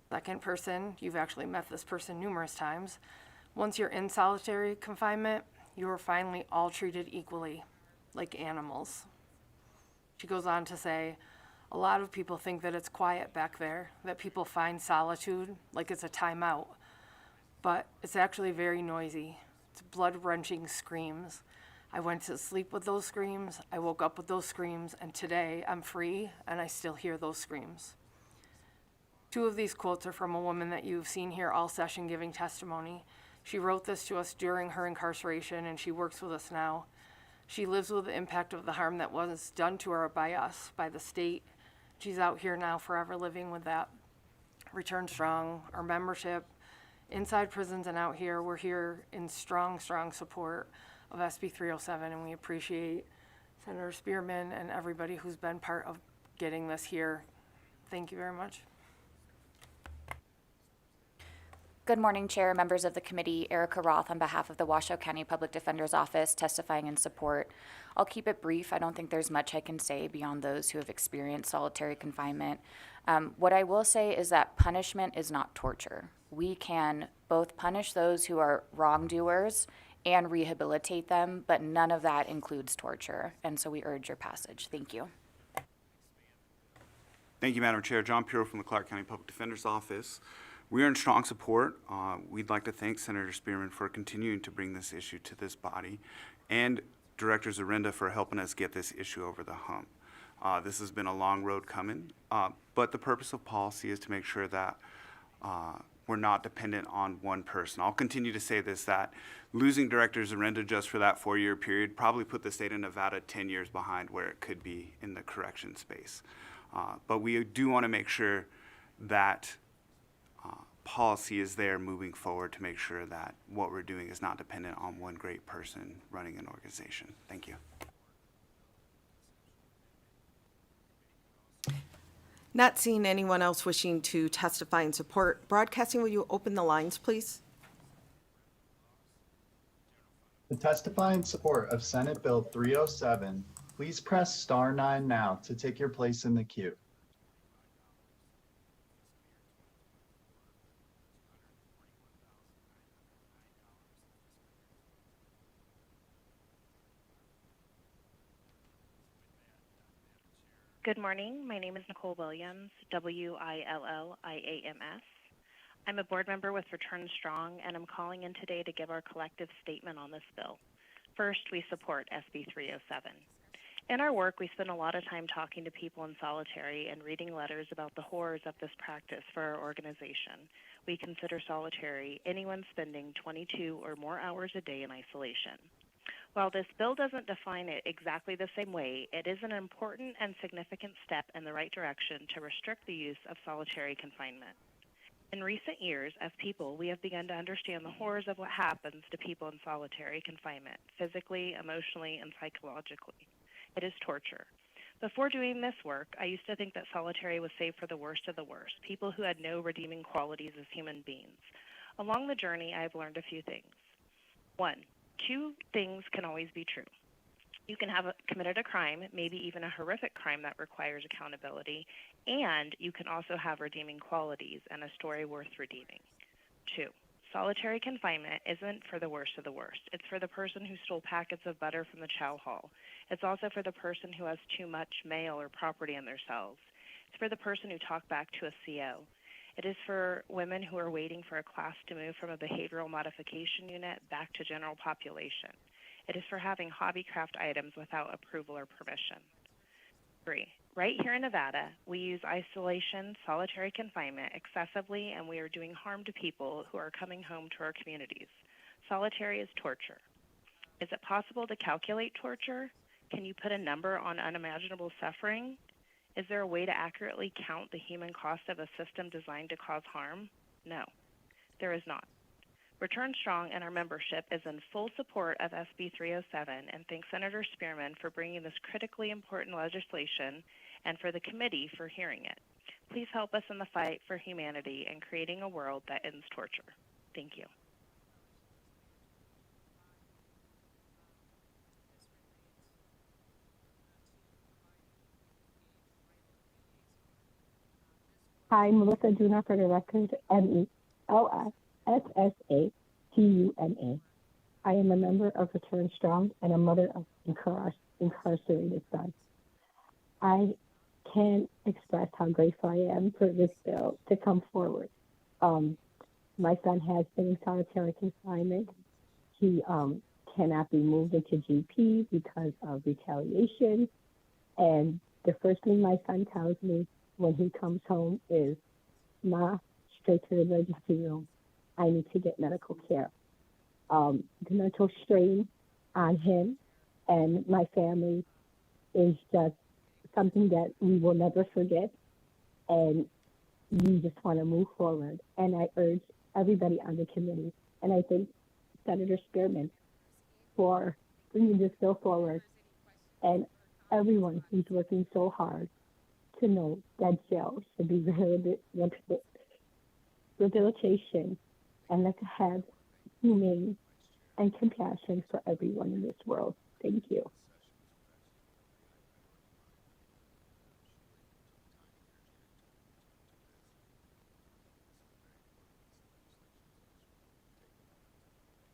Speaker 11: Second person, you've actually met this person numerous times. "Once you're in solitary confinement, you are finally all treated equally, like animals." She goes on to say, "A lot of people think that it's quiet back there, that people find solitude like it's a timeout, but it's actually very noisy. It's blood-wrenching screams. I went to sleep with those screams, I woke up with those screams, and today I'm free and I still hear those screams." Two of these quotes are from a woman that you've seen here all session giving testimony. She wrote this to us during her incarceration and she works with us now. She lives with the impact of the harm that was done to her by us, by the state. She's out here now forever living with that. Return Strong, our membership, inside prisons and out here, we're here in strong, strong support of SB 307, and we appreciate Senator Spearman and everybody who's been part of getting this here. Thank you very much.
Speaker 12: Good morning, Chair, members of the committee. Erica Roth on behalf of the Washoe County Public Defender's Office, testifying in support. I'll keep it brief. I don't think there's much I can say beyond those who have experienced solitary confinement. What I will say is that punishment is not torture. We can both punish those who are wrongdoers and rehabilitate them, but none of that includes torture. And so we urge your passage. Thank you.
Speaker 15: Thank you, Madam Chair. John Puro from the Clark County Public Defender's Office. We are in strong support. We'd like to thank Senator Spearman for continuing to bring this issue to this body, and Director Zarenda for helping us get this issue over the hump. This has been a long road coming, but the purpose of policy is to make sure that we're not dependent on one person. I'll continue to say this, that losing Director Zarenda just for that 4-year period probably put the state of Nevada 10 years behind where it could be in the correction space. But we do want to make sure that policy is there moving forward to make sure that what we're doing is not dependent on one great person running an organization. Thank you.
Speaker 1: Not seeing anyone else wishing to testify in support. Broadcasting, will you open the lines, please?
Speaker 14: To testify in support of Senate Bill 307, please press star 9 now to take your place in the queue.
Speaker 23: Good morning. My name is Nicole Williams, WILLIAMS. I'm a board member with Return Strong, and I'm calling in today to give our collective statement on this bill. First, we support SB 307. In our work, we spend a lot of time talking to people in solitary and reading letters about the horrors of this practice for our organization. We consider solitary anyone spending 22 or more hours a day in isolation. While this bill doesn't define it exactly the same way, it is an important and significant step in the right direction to restrict the use of solitary confinement. In recent years, as people, we have begun to understand the horrors of what happens to people in solitary confinement, physically, emotionally, and psychologically. It is torture. Before doing this work, I used to think that solitary was saved for the worst of the worst, people who had no redeeming qualities as human beings. Along the journey, I have learned a few things. 1, 2 things can always be true. You can have committed a crime, maybe even a horrific crime that requires accountability, and you can also have redeeming qualities and a story worth redeeming. 2, solitary confinement isn't for the worst of the worst. It's for the person who stole packets of butter from the chow hall. It's also for the person who has too much mail or property in their cells. It's for the person who talked back to a CO. It is for women who are waiting for a class to move from a behavioral modification unit back to general population. It is for having hobby craft items without approval or permission. 3, right here in Nevada, we use isolation, solitary confinement excessively, and we are doing harm to people who are coming home to our communities. Solitary is torture. Is it possible to calculate torture? Can you put a number on unimaginable suffering? Is there a way to accurately count the human cost of a system designed to cause harm? No, there is not. Return Strong and our membership is in full support of SB 307 and thanks Senator Spearman for bringing this critically important legislation and for the committee for hearing it. Please help us in the fight for humanity and creating a world that ends torture. Thank you.
Speaker 13: Hi, Melissa Duna for the record, MELSSATUNA. I am a member of Return Strong and a mother of incarcerated son. I can't express how grateful I am for this bill to come forward. My son has been in solitary confinement. He cannot be moved into GP because of retaliation. And the first thing my son tells me when he comes home is, Ma, straight to the emergency room. I need to get medical care. The mental strain on him and my family is just something that we will never forget. And we just want to move forward. And I urge everybody on the committee, and I thank Senator Spearman for bringing this bill forward, and everyone who's working so hard to know that jail should be rehabilitation, and let's have humane and compassion for everyone in this world. Thank you.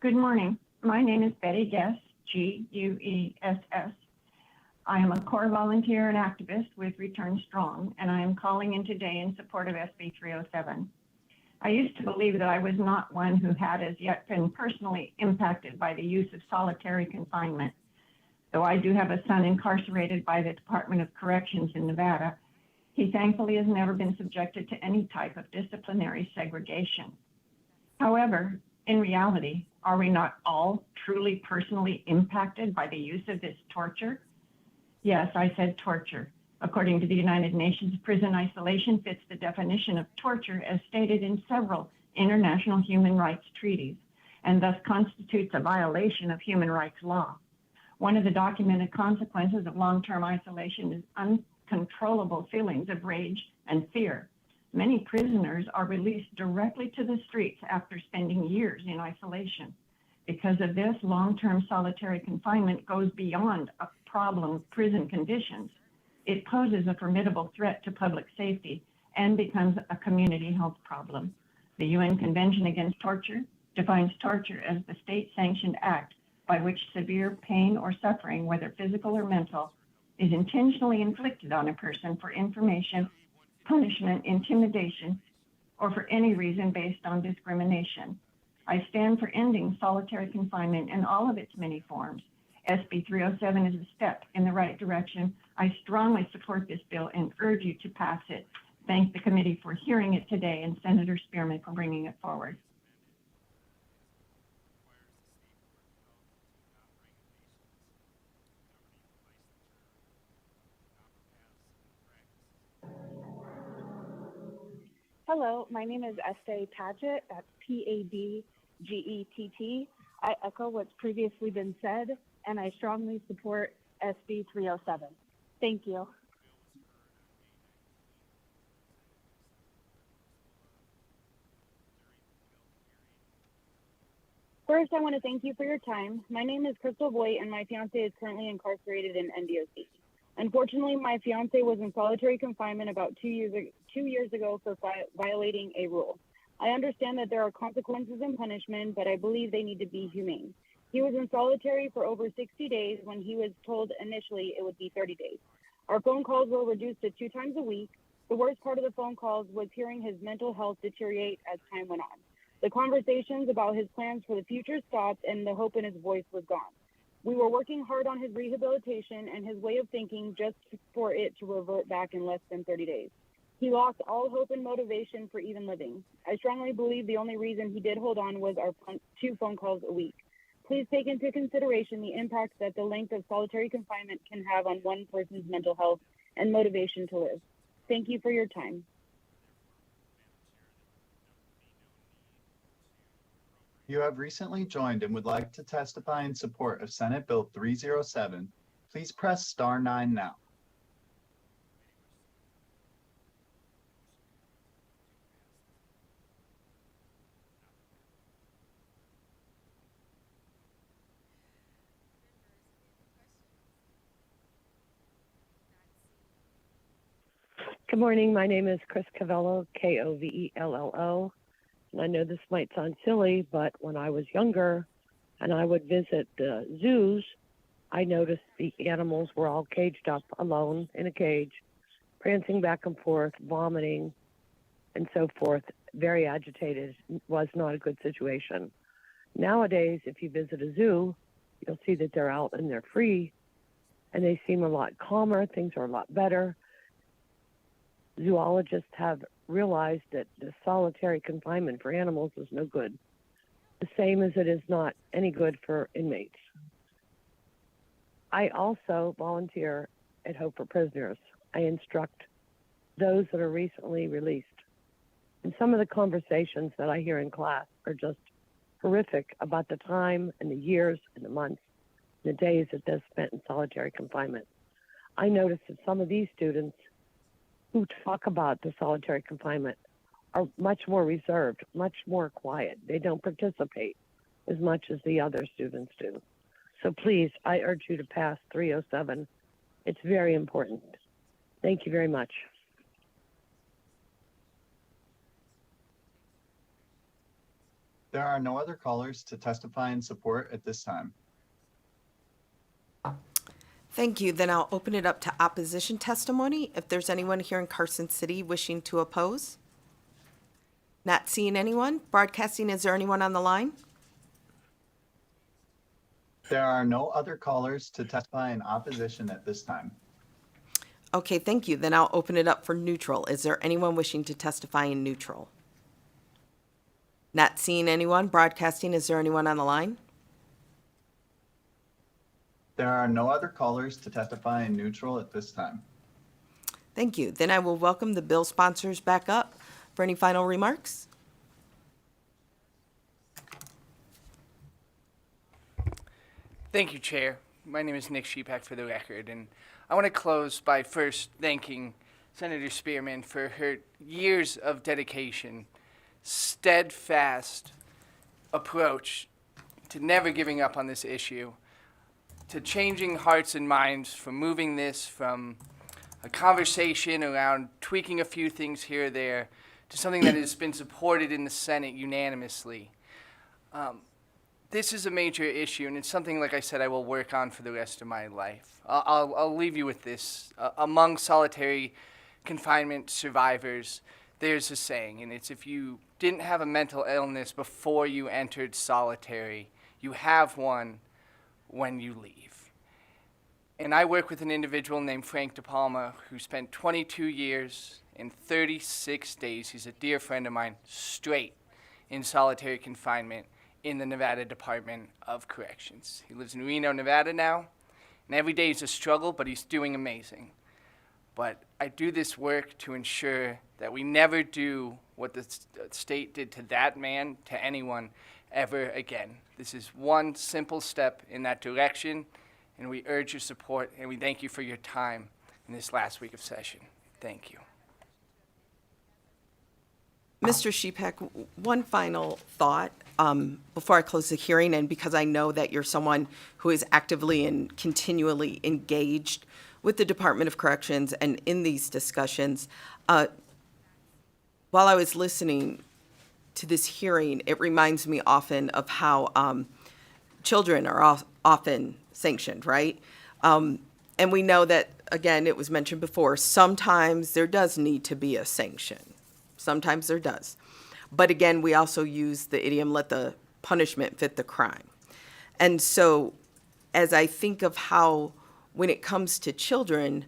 Speaker 17: Good morning. My name is Betty Guess, Guess. I am a core volunteer and activist with Return Strong, and I am calling in today in support of SB 307. I used to believe that I was not one who had as yet been personally impacted by the use of solitary confinement. Though I do have a son incarcerated by the Department of Corrections in Nevada, he thankfully has never been subjected to any type of disciplinary segregation. However, in reality, are we not all truly personally impacted by the use of this torture? Yes, I said torture. According to the United Nations, prison isolation fits the definition of torture as stated in several international human rights treaties, and thus constitutes a violation of human rights law. One of the documented consequences of long-term isolation is uncontrollable feelings of rage and fear. Many prisoners are released directly to the streets after spending years in isolation. Because of this, long-term solitary confinement goes beyond a problem of prison conditions. It poses a formidable threat to public safety and becomes a community health problem. The UN Convention Against Torture defines torture as the state-sanctioned act by which severe pain or suffering, whether physical or mental, is intentionally inflicted on a person for information, punishment, intimidation, or for any reason based on discrimination. I stand for ending solitary confinement in all of its many forms. SB 307 is a step in the right direction. I strongly support this bill and urge you to pass it. Thank the committee for hearing it today and Senator Spearman for bringing it forward.
Speaker 19: Hello, my name is Estee Padgett. That's Padgett. I echo what's previously been said, and I strongly support SB 307. Thank you. First, I want to thank you for your time. My name is Crystal Voigt, and my fiance is currently incarcerated in NDOC. Unfortunately, my fiance was in solitary confinement about 2 years ago for violating a rule. I understand that there are consequences and punishment, but I believe they need to be humane. He was in solitary for over 60 days when he was told initially it would be 30 days. Our phone calls were reduced to 2 times a week. The worst part of the phone calls was hearing his mental health deteriorate as time went on. The conversations about his plans for the future stopped, and the hope in his voice was gone. We were working hard on his rehabilitation and his way of thinking just for it to revert back in less than 30 days. He lost all hope and motivation for even living. I strongly believe the only reason he did hold on was our 2 phone calls a week. Please take into consideration the impact that the length of solitary confinement can have on one person's mental health and motivation to live. Thank you for your time.
Speaker 14: You have recently joined and would like to testify in support of Senate Bill 307. Please press star 9 now.
Speaker 4: Good morning. My name is Chris Covello, Kovello. And I know this might sound silly, but when I was younger and I would visit the zoos, I noticed the animals were all caged up alone in a cage, prancing back and forth, vomiting, and so forth. Very agitated. Was not a good situation. Nowadays, if you visit a zoo, you'll see that they're out and they're free, and they seem a lot calmer. Things are a lot better. Zoologists have realized that the solitary confinement for animals is no good, the same as it is not any good for inmates. I also volunteer at Hope for Prisoners. I instruct those that are recently released. And some of the conversations that I hear in class are just horrific about the time and the years and the months and the days that they've spent in solitary confinement. I notice that some of these students who talk about the solitary confinement are much more reserved, much more quiet. They don't participate as much as the other students do. So please, I urge you to pass 307. It's very important. Thank you very much.
Speaker 14: There are no other callers to testify in support at this time.
Speaker 1: Thank you. Then I'll open it up to opposition testimony. If there's anyone here in Carson City wishing to oppose. Not seeing anyone. Broadcasting, is there anyone on the line?
Speaker 14: There are no other callers to testify in opposition at this time.
Speaker 1: Okay, thank you. Then I'll open it up for neutral. Is there anyone wishing to testify in neutral? Not seeing anyone. Broadcasting, is there anyone on the line?
Speaker 14: There are no other callers to testify in neutral at this time.
Speaker 1: Thank you. Then I will welcome the bill sponsors back up for any final remarks.
Speaker 21: Thank you, Chair. My name is Nick Sheepak for the record, and I want to close by first thanking Senator Spearman for her years of dedication, steadfast approach to never giving up on this issue, to changing hearts and minds, from moving this from a conversation around tweaking a few things here or there to something that has been supported in the Senate unanimously. This is a major issue, and it's something, like I said, I will work on for the rest of my life. I'll leave you with this. Among solitary confinement survivors, there's a saying, and it's, if you didn't have a mental illness before you entered solitary, you have one when you leave. And I work with an individual named Frank De Palma who spent 22 years and 36 days, he's a dear friend of mine, straight in solitary confinement in the Nevada Department of Corrections. He lives in Reno, Nevada now, and every day is a struggle, but he's doing amazing. But I do this work to ensure that we never do what the state did to that man, to anyone, ever again. This is one simple step in that direction, And we urge your support, and we thank you for your time in this last week of session. Thank you.
Speaker 1: Mr. Shepak, one final thought before I close the hearing, and because I know that you're someone who is actively and continually engaged with the Department of Corrections and in these discussions. While I was listening to this hearing, it reminds me often of how children are often sanctioned, right? And we know that, again, it was mentioned before, sometimes there does need to be a sanction. Sometimes there does. But again, we also use the idiom, let the punishment fit the crime. And so as I think of how, when it comes to children,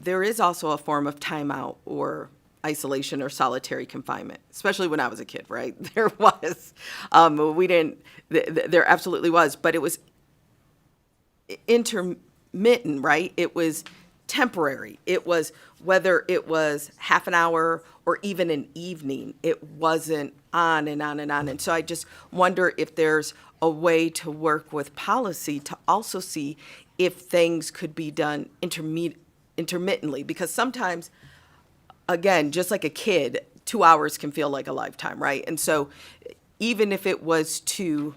Speaker 1: there is also a form of timeout or isolation or solitary confinement, especially when I was a kid, right? There was. There absolutely was, but it was intermittent, right? It was temporary. It was, whether it was half an hour or even an evening, it wasn't on and on and on. And so I just wonder if there's a way to work with policy to also see if things could be done intermittently, because sometimes, again, just like a kid, 2 hours can feel like a lifetime, right? And so even if it was to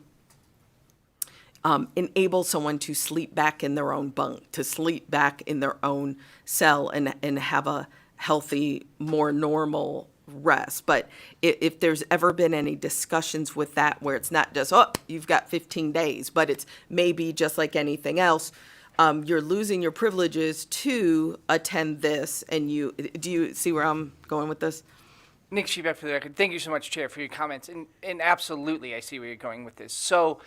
Speaker 1: enable someone to sleep back in their own bunk, to sleep back in their own cell and have a healthy, more normal rest. But if there's ever been any discussions with that where it's not just, oh, you've got 15 days, but it's maybe just like anything else, you're losing your privileges to attend this. And do you see where I'm going with this?
Speaker 21: Nick Shebeck for the record. Thank you so much, Chair, for your comments. And absolutely, I see where you're going with this. So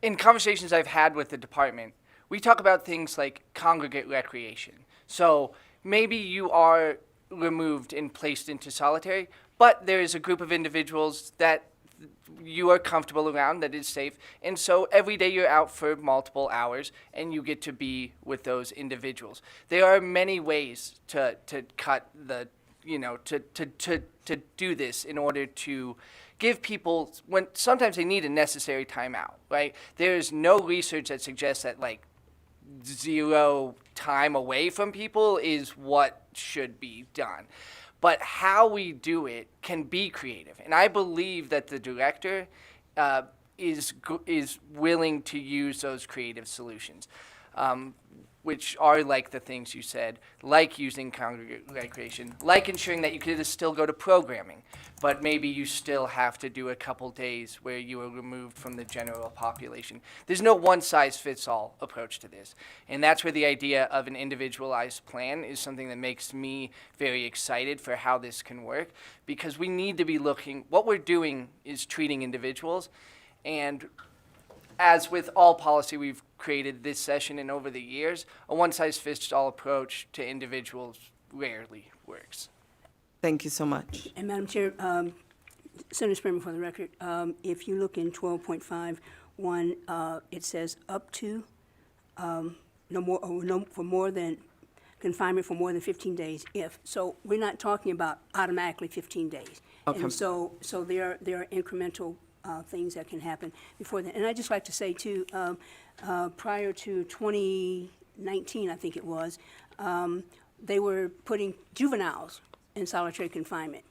Speaker 21: in conversations I've had with the department, we talk about things like congregate recreation. So maybe you are removed and placed into solitary, but there is a group of individuals that you are comfortable around, that is safe. And so every day you're out for multiple hours and you get to be with those individuals. There are many ways to cut the, to do this in order to give people, when sometimes they need a necessary timeout, right? There is no research that suggests that like zero time away from people is what should be done. But how we do it can be creative. And I believe that the director is willing to use those creative solutions, which are like the things you said, like using congregate recreation, like ensuring that you could still go to programming, but maybe you still have to do a couple days where you are removed from the general population. There's no one-size-fits-all approach to this. And that's where the idea of an individualized plan is something that makes me very excited for how this can work, because we need to be looking, what we're doing is treating individuals, and as with all policy we've created this session and over the years, a one-size-fits-all approach to individuals rarely works.
Speaker 1: Thank you so much.
Speaker 20: And Madam Chair, Senator Sperman, for the record, if you look in 12.51, it says up to for more than confinement for more than 15 days. So we're not talking about automatically 15 days.
Speaker 1: Okay.
Speaker 20: And so there are incremental things that can happen before that. And I'd just like to say too, prior to 2019, I think it was, they were putting juveniles in solitary confinement.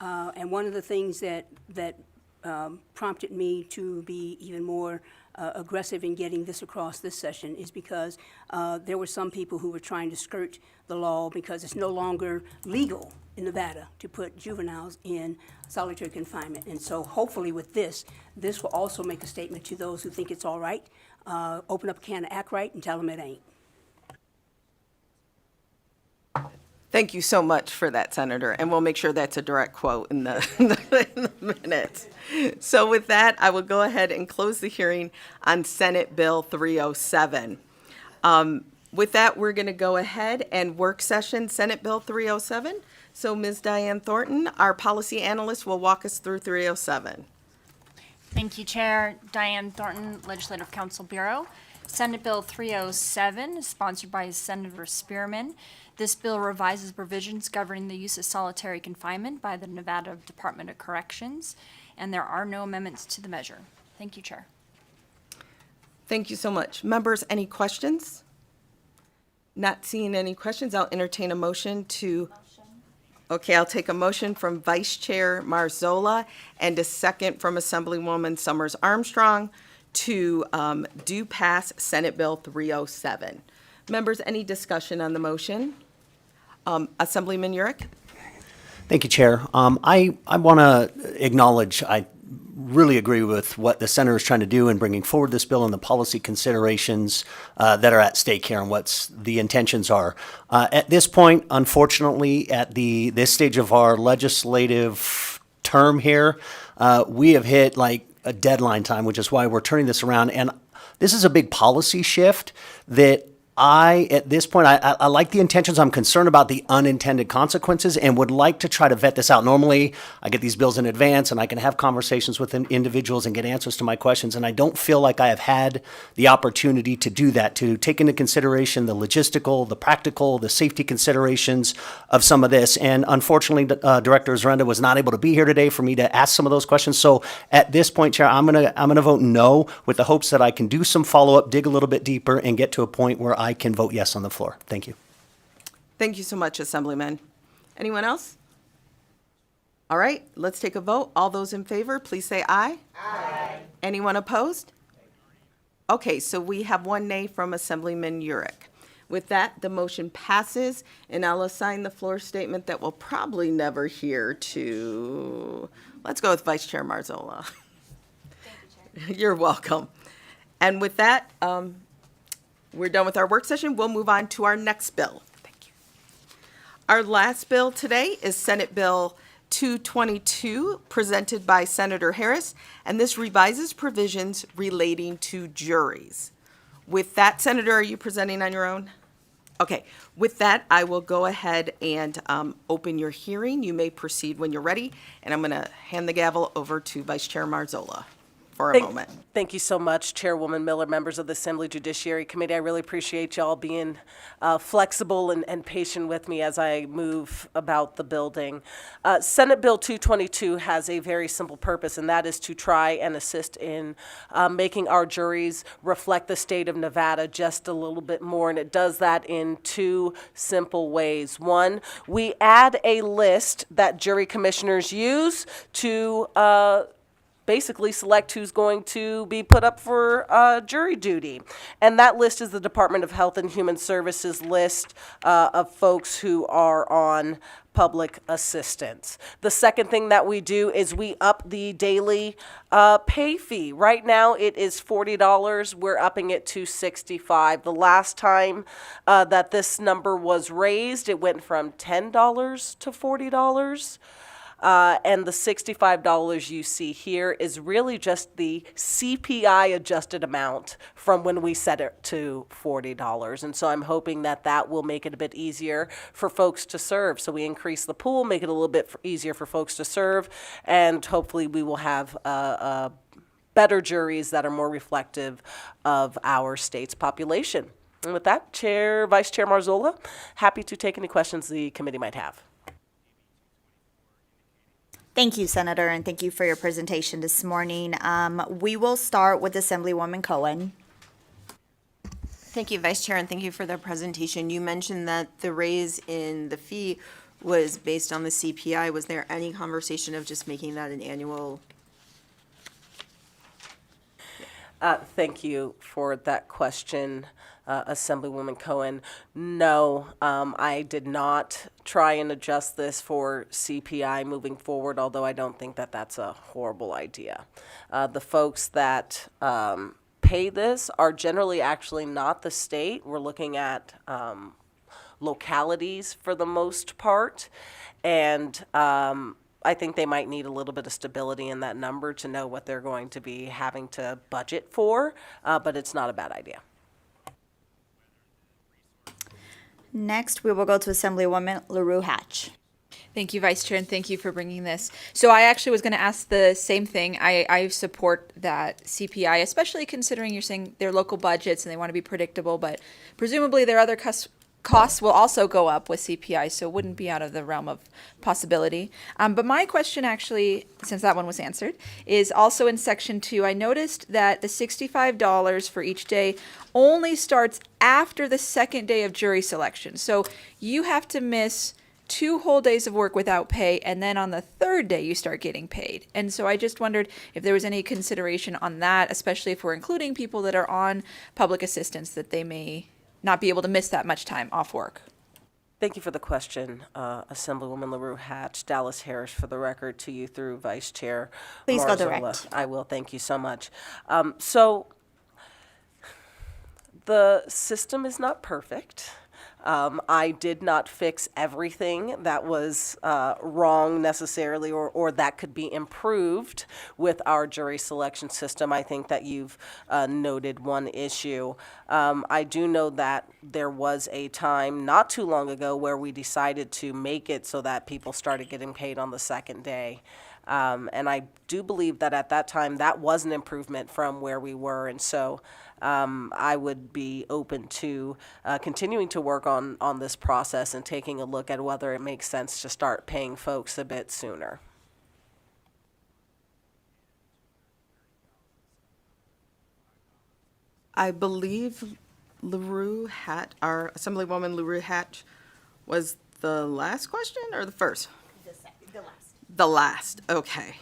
Speaker 20: And one of the things that prompted me to be even more aggressive in getting this across this session is because there were some people who were trying to skirt the law because it's no longer legal in Nevada to put juveniles in solitary confinement. And so hopefully with this will also make a statement to those who think it's all right, open up a can of act right and tell them it ain't.
Speaker 1: Thank you so much for that, Senator, and we'll make sure that's a direct quote in the minutes. So with that, I will go ahead and close the hearing on Senate Bill 307. With that, we're going to go ahead and work session Senate Bill 307. So Ms. Diane Thornton, our policy analyst, will walk us through 307.
Speaker 6: Thank you, Chair. Diane Thornton, Legislative Council Bureau. Senate Bill 307 is sponsored by Senator Spearman. This bill revises provisions governing the use of solitary confinement by the Nevada Department of Corrections, and there are no amendments to the measure. Thank you, Chair.
Speaker 1: Thank you so much. Members, any questions? Not seeing any questions, I'll entertain a motion to. Okay, I'll take a motion from Vice Chair Marzola and a second from Assemblywoman Summers Armstrong to do pass Senate Bill 307. Members, any discussion on the motion? Assemblyman Urick?
Speaker 5: Thank you, Chair. I want to acknowledge, I really agree with what the Senator is trying to do in bringing forward this bill and the policy considerations that are at stake here and what the intentions are. At this point, unfortunately, at this stage of our legislative term here, we have hit like a deadline time, which is why we're turning this around. And this is a big policy shift that at this point, I like the intentions. I'm concerned about the unintended consequences and would like to try to vet this out. Normally, I get these bills in advance and I can have conversations with individuals and get answers to my questions. And I don't feel like I have had the opportunity to do that, to take into consideration the logistical, the practical, the safety considerations of some of this. And unfortunately, Director Zarenda was not able to be here today for me to ask some of those questions. So at this point, Chair, I'm gonna vote no with the hopes that I can do some follow-up, dig a little bit deeper, and get to a point where I can vote yes on the floor. Thank you.
Speaker 1: Thank you so much, Assemblyman. Anyone else? All right, let's take a vote. All those in favor, please say aye. Aye. Anyone opposed? Okay, so we have one nay from Assemblyman Urick. With that, the motion passes, and I'll assign the floor statement that we'll probably never hear to, let's go with Vice Chair Marzola. Thank you, Chair. You're welcome. And with that, we're done with our work session. We'll move on to our next bill. Thank you. Our last bill today is Senate Bill 222, presented by Senator Harris, and this revises provisions relating to juries. With that, Senator, are you presenting on your own? Okay. With that, I will go ahead and open your hearing. You may proceed when you're ready, and I'm going to hand the gavel over to Vice Chair Marzola for a moment.
Speaker 16: Thank you so much, Chairwoman Miller, members of the Assembly Judiciary Committee. I really appreciate y'all being flexible and patient with me as I move about the building. Senate Bill 222 has a very simple purpose, and that is to try and assist in making our juries reflect the state of Nevada just a little bit more, and it does that in two simple ways. One, we add a list that jury commissioners use to basically select who's going to be put up for jury duty. And that list is the Department of Health and Human Services list of folks who are on public assistance. The second thing that we do is we up the daily pay fee. Right now it is $40. We're upping it to $65. The last time that this number was raised, it went from $10 to $40. And the $65 you see here is really just the CPI adjusted amount from when we set it to $40. And so I'm hoping that that will make it a bit easier for folks to serve. So we increase the pool, make it a little bit easier for folks to serve, and hopefully we will have better juries that are more reflective of our state's population. And with that, Vice Chair Marzola, happy to take any questions the committee might have.
Speaker 18: Thank you, Senator, and thank you for your presentation this morning. We will start with Assemblywoman Cohen.
Speaker 24: Thank you, Vice Chair, and thank you for the presentation. You mentioned that the raise in the fee was based on the CPI. Was there any conversation of just making that an annual?
Speaker 16: Thank you for that question, Assemblywoman Cohen. No, I did not try and adjust this for CPI moving forward, although I don't think that that's a horrible idea. The folks that pay this are generally actually not the state. We're looking at localities for the most part, and I think they might need a little bit of stability in that number to know what they're going to be having to budget for, but it's not a bad idea.
Speaker 18: Next, we will go to Assemblywoman LaRue Hatch.
Speaker 25: Thank you, Vice Chair, and thank you for bringing this. So I actually was going to ask the same thing. I support that CPI, especially considering you're saying they're local budgets and they want to be predictable, but presumably there are other costs will also go up with CPI, so it wouldn't be out of the realm of possibility. But my question actually, since that one was answered, is also in section 2. I noticed that the $65 for each day only starts after the second day of jury selection. So you have to miss 2 whole days of work without pay, and then on the third day you start getting paid. And so I just wondered if there was any consideration on that, especially if we're including people that are on public assistance, that they may not be able to miss that much time off work.
Speaker 16: Thank you for the question, Assemblywoman LaRue Hatch. Dallas Harris, for the record, to you through Vice Chair
Speaker 18: Please go
Speaker 16: Marzola.
Speaker 18: direct.
Speaker 16: I will. Thank you so much. So the system is not perfect. I did not fix everything that was wrong necessarily, or that could be improved with our jury selection system. I think that you've noted one issue. I do know that there was a time not too long ago where we decided to make it so that people started getting paid on the second day. And I do believe that at that time that was an improvement from where we were. And so I would be open to continuing to work on this process and taking a look at whether it makes sense to start paying folks a bit sooner.
Speaker 1: I believe our Assemblywoman LaRue Hatch was the last question or the first?
Speaker 18: The last.
Speaker 1: The last, okay.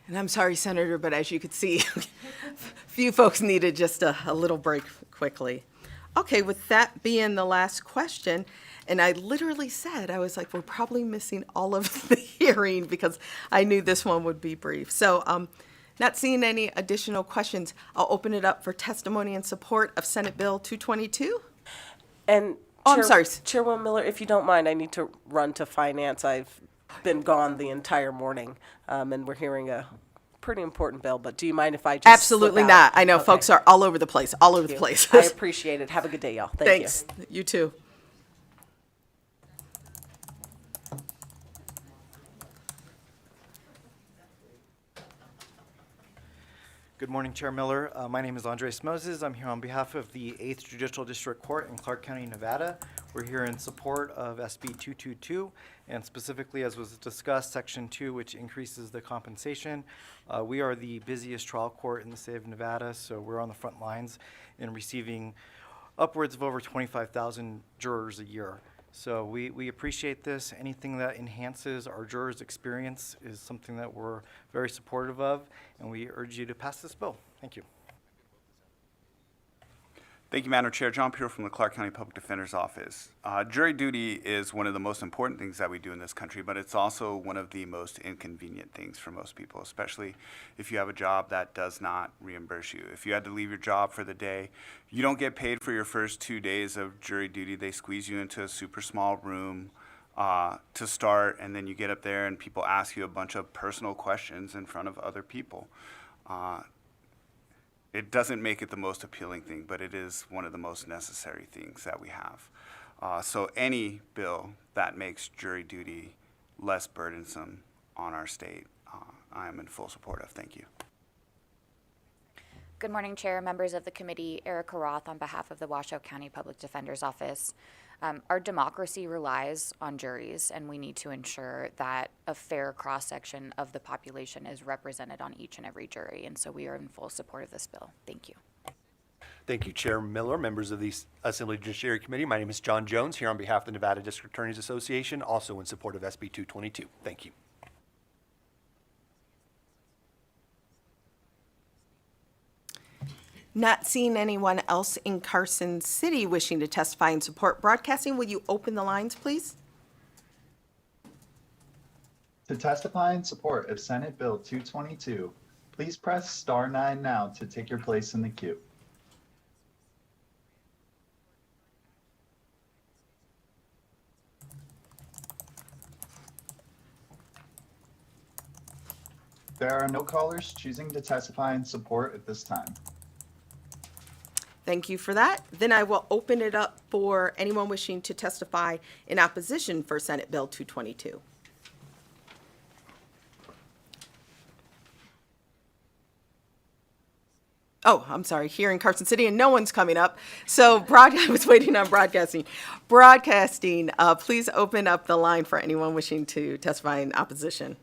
Speaker 1: And I'm sorry, Senator, but as you could see, few folks needed just a little break quickly. Okay, with that being the last question, and I literally said, I was like, we're probably missing all of the hearing because I knew this one would be brief. So not seeing any additional questions, I'll open it up for testimony in support of Senate Bill 222.
Speaker 16: And
Speaker 1: I'm sorry.
Speaker 16: Chairwoman Miller, if you don't mind, I need to run to finance. I've been gone the entire morning, and we're hearing a pretty important bill, but do you mind if I just
Speaker 1: Absolutely
Speaker 16: slip out?
Speaker 1: not. I know
Speaker 16: Okay.
Speaker 1: folks are all over the place,
Speaker 16: I appreciate it. Have a good day, y'all. Thank
Speaker 1: Thanks. You too.
Speaker 2: Good morning, Chair Miller. My name is Andres Moses. I'm here on behalf of the 8th Judicial District Court in Clark County, Nevada. We're here in support of SB 222, and specifically, as was discussed, Section 2, which increases the compensation. We are the busiest trial court in the state of Nevada, so we're on the front lines in receiving upwards of over 25,000 jurors a year. So we appreciate this. Anything that enhances our jurors' experience is something that we're very supportive of, and we urge you to pass this bill. Thank you.
Speaker 15: Thank you, Madam Chair. John Pure from the Clark County Public Defender's Office. Jury duty is one of the most important things that we do in this country, but it's also one of the most inconvenient things for most people, especially if you have a job that does not reimburse you. If you had to leave your job for the day, you don't get paid for your first 2 days of jury duty. They squeeze you into a super small room to start, and then you get up there and people ask you a bunch of personal questions in front of other people. It doesn't make it the most appealing thing, but it is one of the most necessary things that we have. So any bill that makes jury duty less burdensome on our state, I am in full support of. Thank you.
Speaker 12: Good morning, Chair, members of the committee. Erica Roth on behalf of the Washoe County Public Defender's Office. Our democracy relies on juries, and we need to ensure that a fair cross-section of the population is represented on each and every jury, and so we are in full support of this bill. Thank you.
Speaker 3: Thank you, Chair Miller, members of the Assembly Judiciary Committee. My name is John Jones, here on behalf of the Nevada District Attorneys Association, also in support of SB 222. Thank you.
Speaker 1: Not seeing anyone else in Carson City wishing to testify in support. Broadcasting, will you open the lines, please?
Speaker 14: To testify in support of Senate Bill 222, please press star 9 now to take your place in the queue. There are no callers choosing to testify in support at this time.
Speaker 1: Thank you for that. Then I will open it up for anyone wishing to testify in opposition for Senate Bill 222. Oh, I'm sorry, here in Carson City, and no one's coming up. So I was waiting on broadcasting. Broadcasting, please open up the line for anyone wishing to testify in opposition.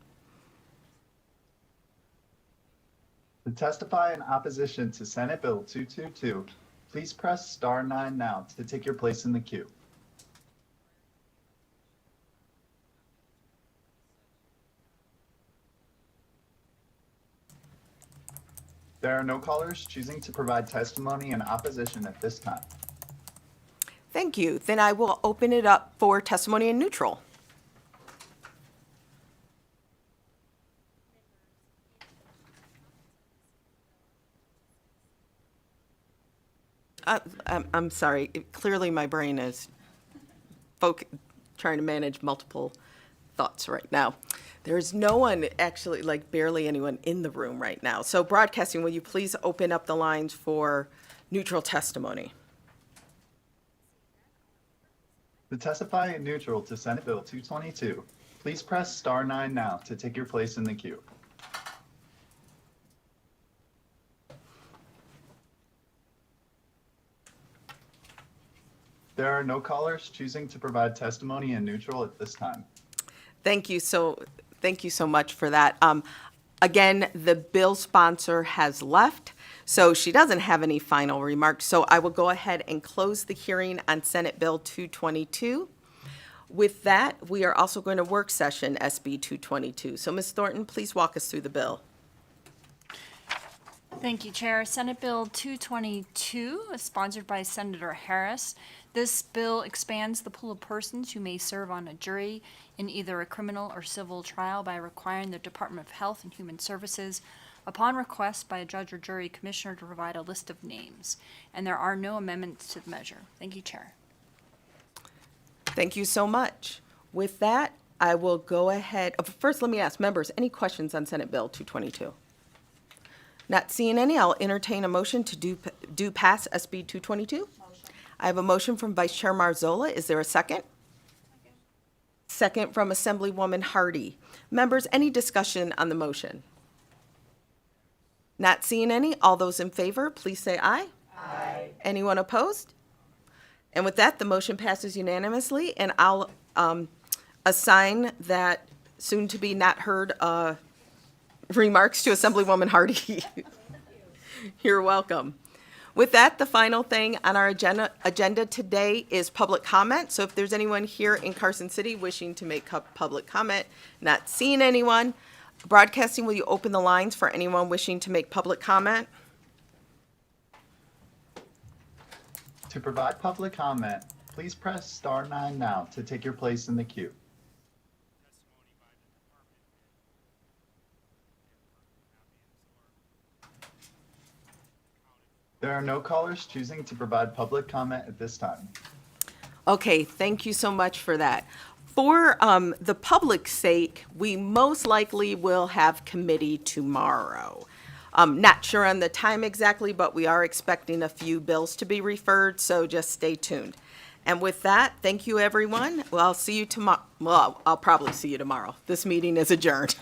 Speaker 14: To testify in opposition to Senate Bill 222, please press star 9 now to take your place in the queue. There are no callers choosing to provide testimony in opposition at this time.
Speaker 1: Thank you. Then I will open it up for testimony in neutral. I'm sorry. Clearly, my brain is trying to manage multiple thoughts right now. There's no one, actually, like barely anyone in the room right now. So broadcasting, will you please open up the lines for neutral testimony?
Speaker 14: To testify in neutral to Senate Bill 222, please press star 9 now to take your place in the queue. There are no callers choosing to provide testimony in neutral at this time.
Speaker 1: Thank you so much for that. Again, the bill sponsor has left, so she doesn't have any final remarks. So I will go ahead and close the hearing on Senate Bill 222. With that, we are also going to work session SB 222. So Ms. Thornton, please walk us through the bill.
Speaker 6: Thank you, Chair. Senate Bill 222 is sponsored by Senator Harris. This bill expands the pool of persons who may serve on a jury in either a criminal or civil trial by requiring the Department of Health and Human Services, upon request by a judge or jury commissioner, to provide a list of names. And there are no amendments to the measure. Thank you, Chair.
Speaker 1: Thank you so much. With that, I will go ahead. First, let me ask members, any questions on Senate Bill 222? Not seeing any, I'll entertain a motion to do pass SB 222. I have a motion from Vice Chair Marzola. Is there a second? Second from Assemblywoman Hardy. Members, any discussion on the motion? Not seeing any. All those in favor, please say aye. Aye. Anyone opposed? And with that, the motion passes unanimously, and I'll assign that soon-to-be not heard remarks to Assemblywoman Hardy. You're welcome. With that, the final thing on our agenda today is public comment. So if there's anyone here in Carson City wishing to make public comment, not seeing anyone, broadcasting, will you open the lines for anyone wishing to make public comment?
Speaker 14: To provide public comment, please press star 9 now to take your place in the queue. There are no callers choosing to provide public comment at this time.
Speaker 1: Okay, thank you so much for that. For the public's sake, we most likely will have committee tomorrow. Not sure on the time exactly, but we are expecting a few bills to be referred, so just stay tuned. And with that, thank you, everyone. Well, I'll see you tomorrow. Well, I'll probably see you tomorrow. This meeting is adjourned.